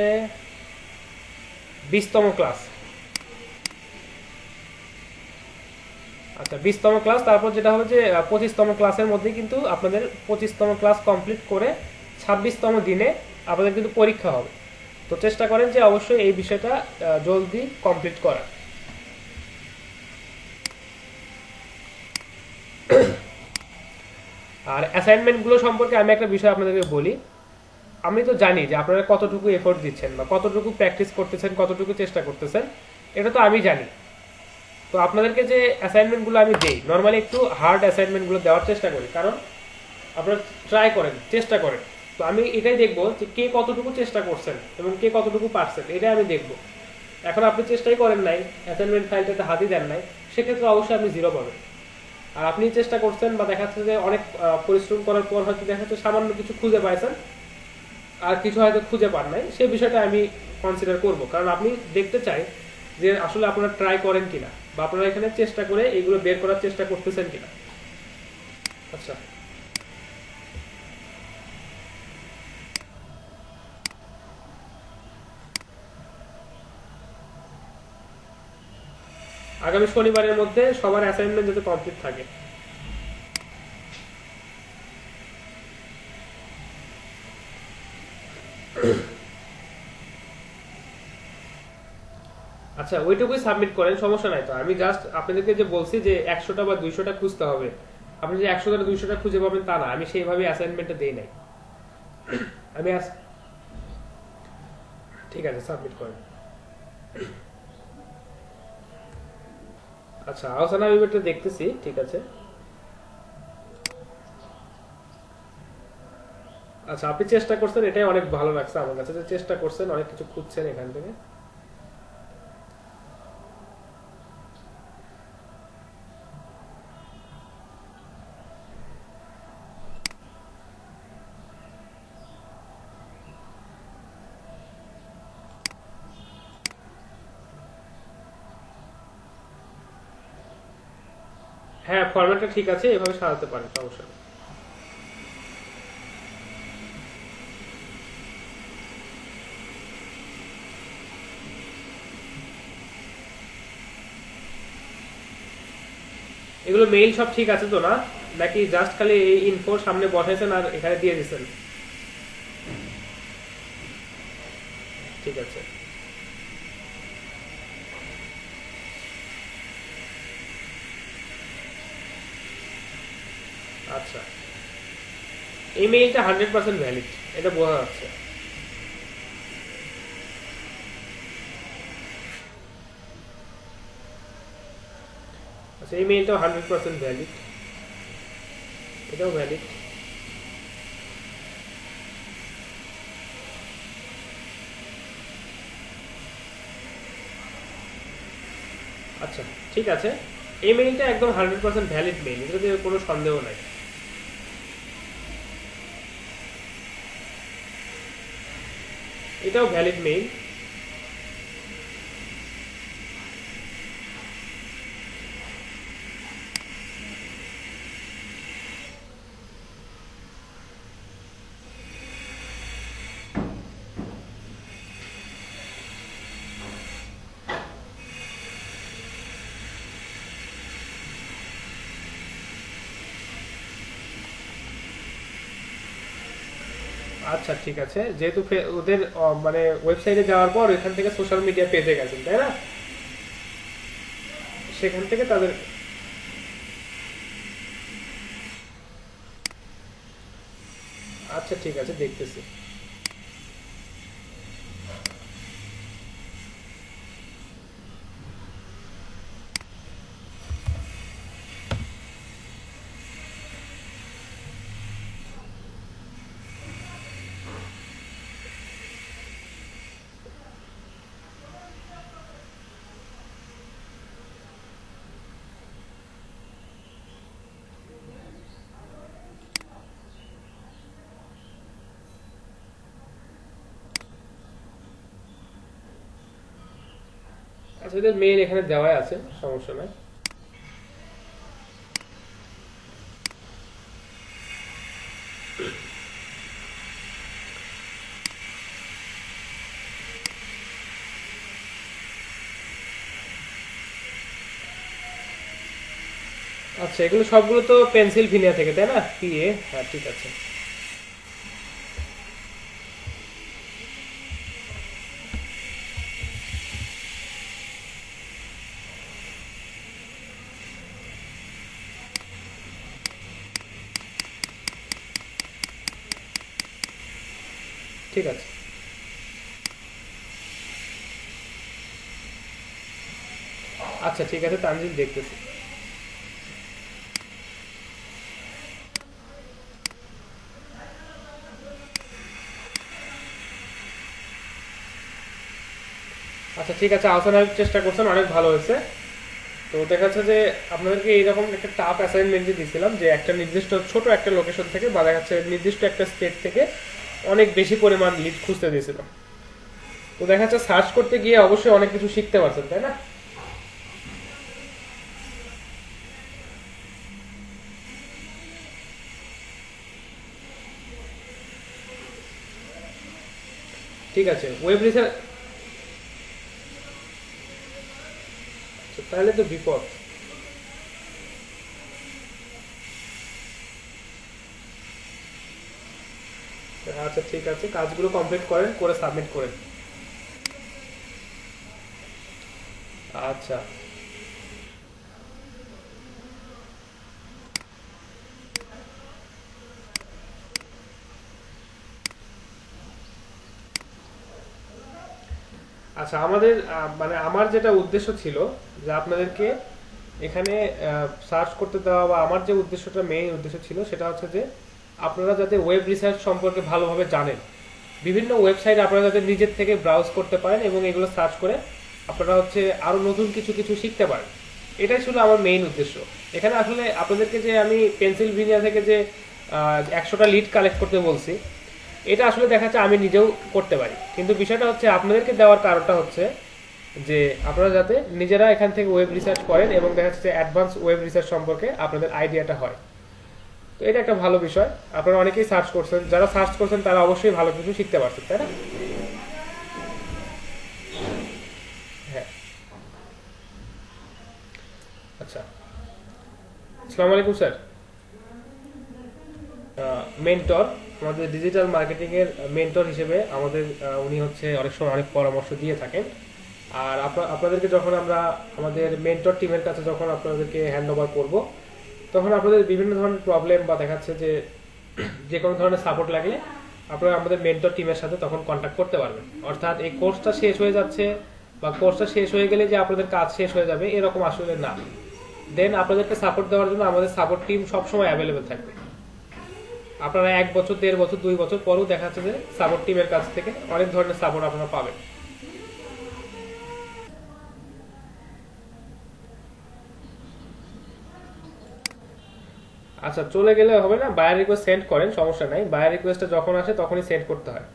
20তম ক্লাস। আচ্ছা, 20তম ক্লাস, তারপর যেটা হবে যে 25তম ক্লাসের মধ্যে কিন্তু আপনাদের 25তম ক্লাস কমপ্লিট করে 26তম দিনে আপনাদের কিন্তু পরীক্ষা হবে। তো চেষ্টা করেন যে অবশ্যই এই বিষয়টা জলদি কমপ্লিট করার। আর অ্যাসাইনমেন্টগুলো সম্পর্কে আমি একটা বিষয় আপনাদেরকে বলি। আমি তো জানি যে আপনারা কতটুকু এফোর্ট দিচ্ছেন বা কতটুকু প্র্যাকটিস করতেছেন, কতটুকু চেষ্টা করতেছেন, এটা তো আমি জানি। তো আপনাদেরকে যে অ্যাসাইনমেন্টগুলো আমি দেই, নর্মালি একটু হার্ড অ্যাসাইনমেন্টগুলো দেওয়ার চেষ্টা করি, কারণ আপনারা ট্রাই করেন, চেষ্টা করেন। তো আমি এটাই দেখবো যে কে কতটুকু চেষ্টা করছেন এবং কে কতটুকু পারছেন, এটাই আমি দেখবো। এখন আপনি চেষ্টাই করেন নাই, অ্যাসাইনমেন্ট ফাইলটাতে হাতই দেন নাই, সেক্ষেত্রে অবশ্যই আপনি 0 পাবেন। আর আপনি চেষ্টা করছেন বা দেখা যাচ্ছে যে অনেক পরিশ্রম করার পর হয়তো দেখা যাচ্ছে সামান্য কিছু খুঁজে পাইছেন, আর কিছু হয়তো খুঁজে পান নাই, সেই বিষয়টা আমি কনসিডার করব। কারণ আপনি দেখতে চাই যে আসলে আপনারা ট্রাই করেন কিনা বা আপনারা এখানে চেষ্টা করে এইগুলো বের করার চেষ্টা করতেছেন কিনা। আচ্ছা, আগামী শনিবারের মধ্যে সবার অ্যাসাইনমেন্ট যাতে কমপ্লিট থাকে। আচ্ছা, ওইটুকুই সাবমিট করেন, সমস্যা নাই। তো আমি জাস্ট আপনাদেরকে যে বলছি যে 100টা বা 200টা খুঁজতে হবে, আপনি যে 100টা 200টা খুঁজে পাবেন তা না, আমি সেইভাবে অ্যাসাইনমেন্টটা দেই নাই। আমি ঠিক আছে, সাবমিট করেন। আচ্ছা, আলোচনা আমি এটা দেখতেছি, ঠিক আছে। আচ্ছা, আপনি চেষ্টা করছেন, এটাই অনেক ভালো লাগছে আমার কাছে, যে চেষ্টা করছেন, অনেক কিছু খুঁজছেন এখান থেকে। হ্যাঁ, ফরম্যাটটা ঠিক আছে, এভাবে সাজাতে পারেন, সমস্যা নেই। এগুলো মেইল সব ঠিক আছে তো, না নাকি জাস্ট খালি এই ইনফো সামনে বসাইছেন আর এখানে দিয়ে দিচ্ছেন? ঠিক আছে। আচ্ছা, এই মেইলটা 100% ভ্যালিড, এটা বোঝা যাচ্ছে। আচ্ছা, এই মেইলটাও 100% ভ্যালিড, এটাও ভ্যালিড। আচ্ছা, ঠিক আছে, এই মেইলটা একদম 100% ভ্যালিড মেইল, এটাতে কোনো সন্দেহ নাই। এটাও ভ্যালিড মেইল। আচ্ছা, ঠিক আছে, যেহেতু ওদের মানে ওয়েবসাইটে যাওয়ার পর এখান থেকে সোশ্যাল মিডিয়া পেজে গেছেন, তাই না? সেখান থেকে তাদের। আচ্ছা, ঠিক আছে, দেখতেছি। আচ্ছা, এদের মেইল এখানে দেওয়াই আছে, সমস্যা নাই। আচ্ছা, এগুলো সবগুলো তো পেনসিলভেনিয়া থেকে, তাই না? পিএ, হ্যাঁ, ঠিক আছে। ঠিক আছে। আচ্ছা, ঠিক আছে, তানজিল, দেখতেছি। আচ্ছা, ঠিক আছে, আলোচনার চেষ্টা করছেন, অনেক ভালো হয়েছে। তো দেখা যাচ্ছে যে আপনাদেরকে এইরকম একটা টাফ অ্যাসাইনমেন্ট যে দিয়েছিলাম, যে একটা নির্দিষ্ট ছোট একটা লোকেশন থেকে বা দেখা যাচ্ছে নির্দিষ্ট একটা স্টেট থেকে অনেক বেশি পরিমাণ লিড খুঁজতে দিয়েছিলাম। তো দেখা যাচ্ছে সার্চ করতে গিয়ে অবশ্যই অনেক কিছু শিখতে পারছেন, তাই না? ঠিক আছে, ওয়েব রিসার্চ। তাহলে তো বিপদ। আচ্ছা, ঠিক আছে, কাজগুলো কমপ্লিট করেন, করে সাবমিট করেন। আচ্ছা। আচ্ছা, আমাদের মানে আমার যেটা উদ্দেশ্য ছিল, যে আপনাদেরকে এখানে সার্চ করতে দেওয়া, বা আমার যে উদ্দেশ্যটা, মেইন উদ্দেশ্য ছিল সেটা হচ্ছে যে আপনারা যাতে ওয়েব রিসার্চ সম্পর্কে ভালোভাবে জানেন, বিভিন্ন ওয়েবসাইট আপনারা যাতে নিজের থেকে ব্রাউজ করতে পারেন এবং এগুলো সার্চ করে আপনারা হচ্ছে আরো নতুন কিছু কিছু শিখতে পারেন। এটাই ছিল আমার মেইন উদ্দেশ্য। এখানে আসলে আপনাদেরকে যে আমি পেনসিলভেনিয়া থেকে যে 100টা লিড কালেক্ট করতে বলছি, এটা আসলে দেখা যাচ্ছে আমি নিজেও করতে পারি, কিন্তু বিষয়টা হচ্ছে আপনাদেরকে দেওয়ার কারণটা হচ্ছে যে আপনারা যাতে নিজেরা এখান থেকে ওয়েব রিসার্চ করেন এবং দেখা যাচ্ছে অ্যাডভান্স ওয়েব রিসার্চ সম্পর্কে আপনাদের আইডিয়াটা হয়। তো এটা একটা ভালো বিষয়। আপনারা অনেকেই সার্চ করছেন, যারা সার্চ করছেন তারা অবশ্যই ভালো কিছু শিখতে পারছেন, তাই না? হ্যাঁ, আচ্ছা। আসসালামু আলাইকুম স্যার। মেন্টর, আমাদের ডিজিটাল মার্কেটিং এর মেন্টর হিসেবে আমাদের উনি হচ্ছে অনেক সময় অনেক পরামর্শ দিয়ে থাকেন। আর আপনাদেরকে যখন আমরা আমাদের মেন্টর টিমের কাছে যখন আপনাদেরকে হ্যান্ড ওভার করবো, তখন আপনাদের বিভিন্ন ধরনের প্রবলেম বা দেখাচ্ছে যে যে কোনো ধরনের সাপোর্ট লাগলে আপনারা আমাদের মেন্টর টিমের সাথে তখন কন্ট্যাক্ট করতে পারবেন। অর্থাৎ এই কোর্সটা শেষ হয়ে যাচ্ছে বা কোর্সটা শেষ হয়ে গেলে যে আপনাদের কাজ শেষ হয়ে যাবে এরকম আসলে না। দেন আপনাদেরকে সাপোর্ট দেওয়ার জন্য আমাদের সাপোর্ট টিম সবসময় অ্যাভেলেবেল থাকবে। আপনারা 1 বছর, 1.5 বছর, 2 বছর পরও দেখা যাচ্ছে যে সাপোর্ট টিমের কাছ থেকে অনেক ধরনের সাপোর্ট আপনারা পাবেন। আচ্ছা, চলে গেলে হবে না, বায়ার রিকোয়েস্ট সেন্ড করেন, সমস্যা নাই। বায়ার রিকোয়েস্টটা যখন আসে তখনই সেন্ড করতে হয়।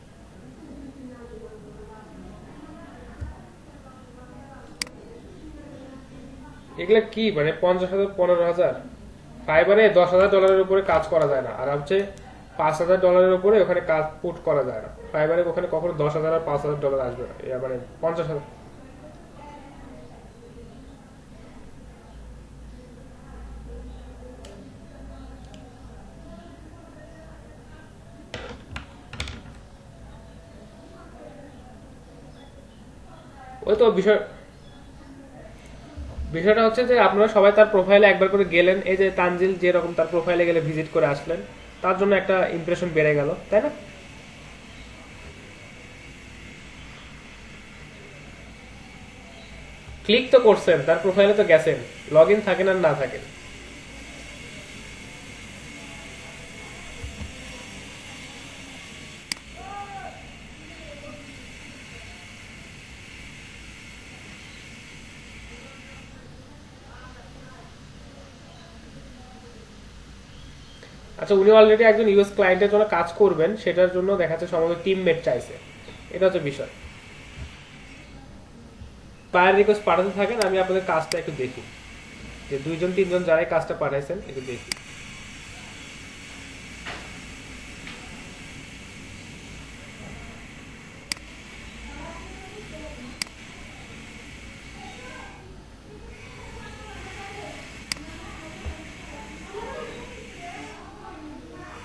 এগুলা কি মানে 50,000, 15,000? ফাইবারে $10,000 উপরে কাজ করা যায় না, আর হচ্ছে $5,000 উপরে ওখানে কাজ পুট করা যায় না। ফাইবারে ওখানে কখনো 10,000 আর $5,000 আসবে না, মানে 50,000। ওই তো বিষয়টা হচ্ছে যে আপনারা সবাই তার প্রোফাইলে একবার করে গেলেন, এই যে তানজিল যেরকম তার প্রোফাইলে গেলে ভিজিট করে আসলেন, তার জন্য একটা ইমপ্রেশন বেড়ে গেল, তাই না? ক্লিক তো করছেন, তার প্রোফাইলে তো গেছেন, লগ ইন থাকেন আর না থাকেন। আচ্ছা, উনি অলরেডি একজন ইউএস ক্লায়েন্টের জন্য কাজ করবেন, সেটার জন্য দেখা যাচ্ছে সম্ভবত টিমমেট চাইছে, এটা হচ্ছে বিষয়। বায়ার রিকোয়েস্ট পাঠাতে থাকেন, আমি আপনাদের কাজটা একটু দেখি, যে 2-3 জন যারাই কাজটা পাঠাইছেন একটু দেখি।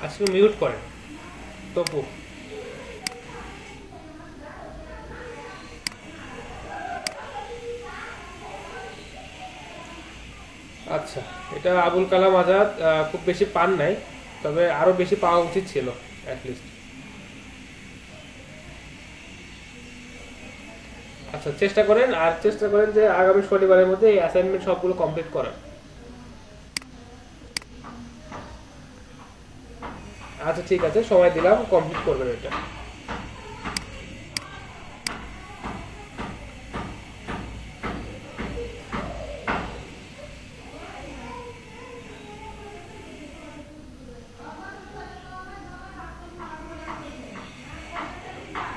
আজকে মিউট করেন তপু। আচ্ছা, এটা আবুল কালাম আজাদ খুব বেশি পান নাই, তবে আরো বেশি পাওয়া উচিত ছিল অ্যাটলিস্ট। আচ্ছা, চেষ্টা করেন, আর চেষ্টা করেন যে আগামী শনিবারের মধ্যে এই অ্যাসাইনমেন্ট সবগুলো কমপ্লিট করার। আচ্ছা ঠিক আছে, সময় দিলাম, কমপ্লিট করবেন এটা।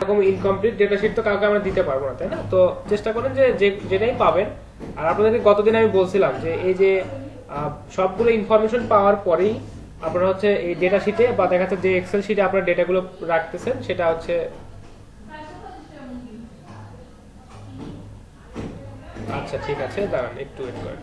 এরকম ইনকমপ্লিট ডেটা শিট তো কাউকে আমরা দিতে পারবো না, তাই না? তো চেষ্টা করেন যে যেটাই পাবেন। আর আপনাদেরকে গতদিন আমি বলছিলাম যে এই যে সবগুলো ইনফরমেশন পাওয়ার পরেই আপনারা হচ্ছে এই ডেটা শিটে বা দেখা যাচ্ছে যে এক্সেল শিটে আপনার ডেটাগুলো রাখতেছেন, সেটা হচ্ছে। আচ্ছা ঠিক আছে, দাঁড়ান একটু ওয়েট করেন।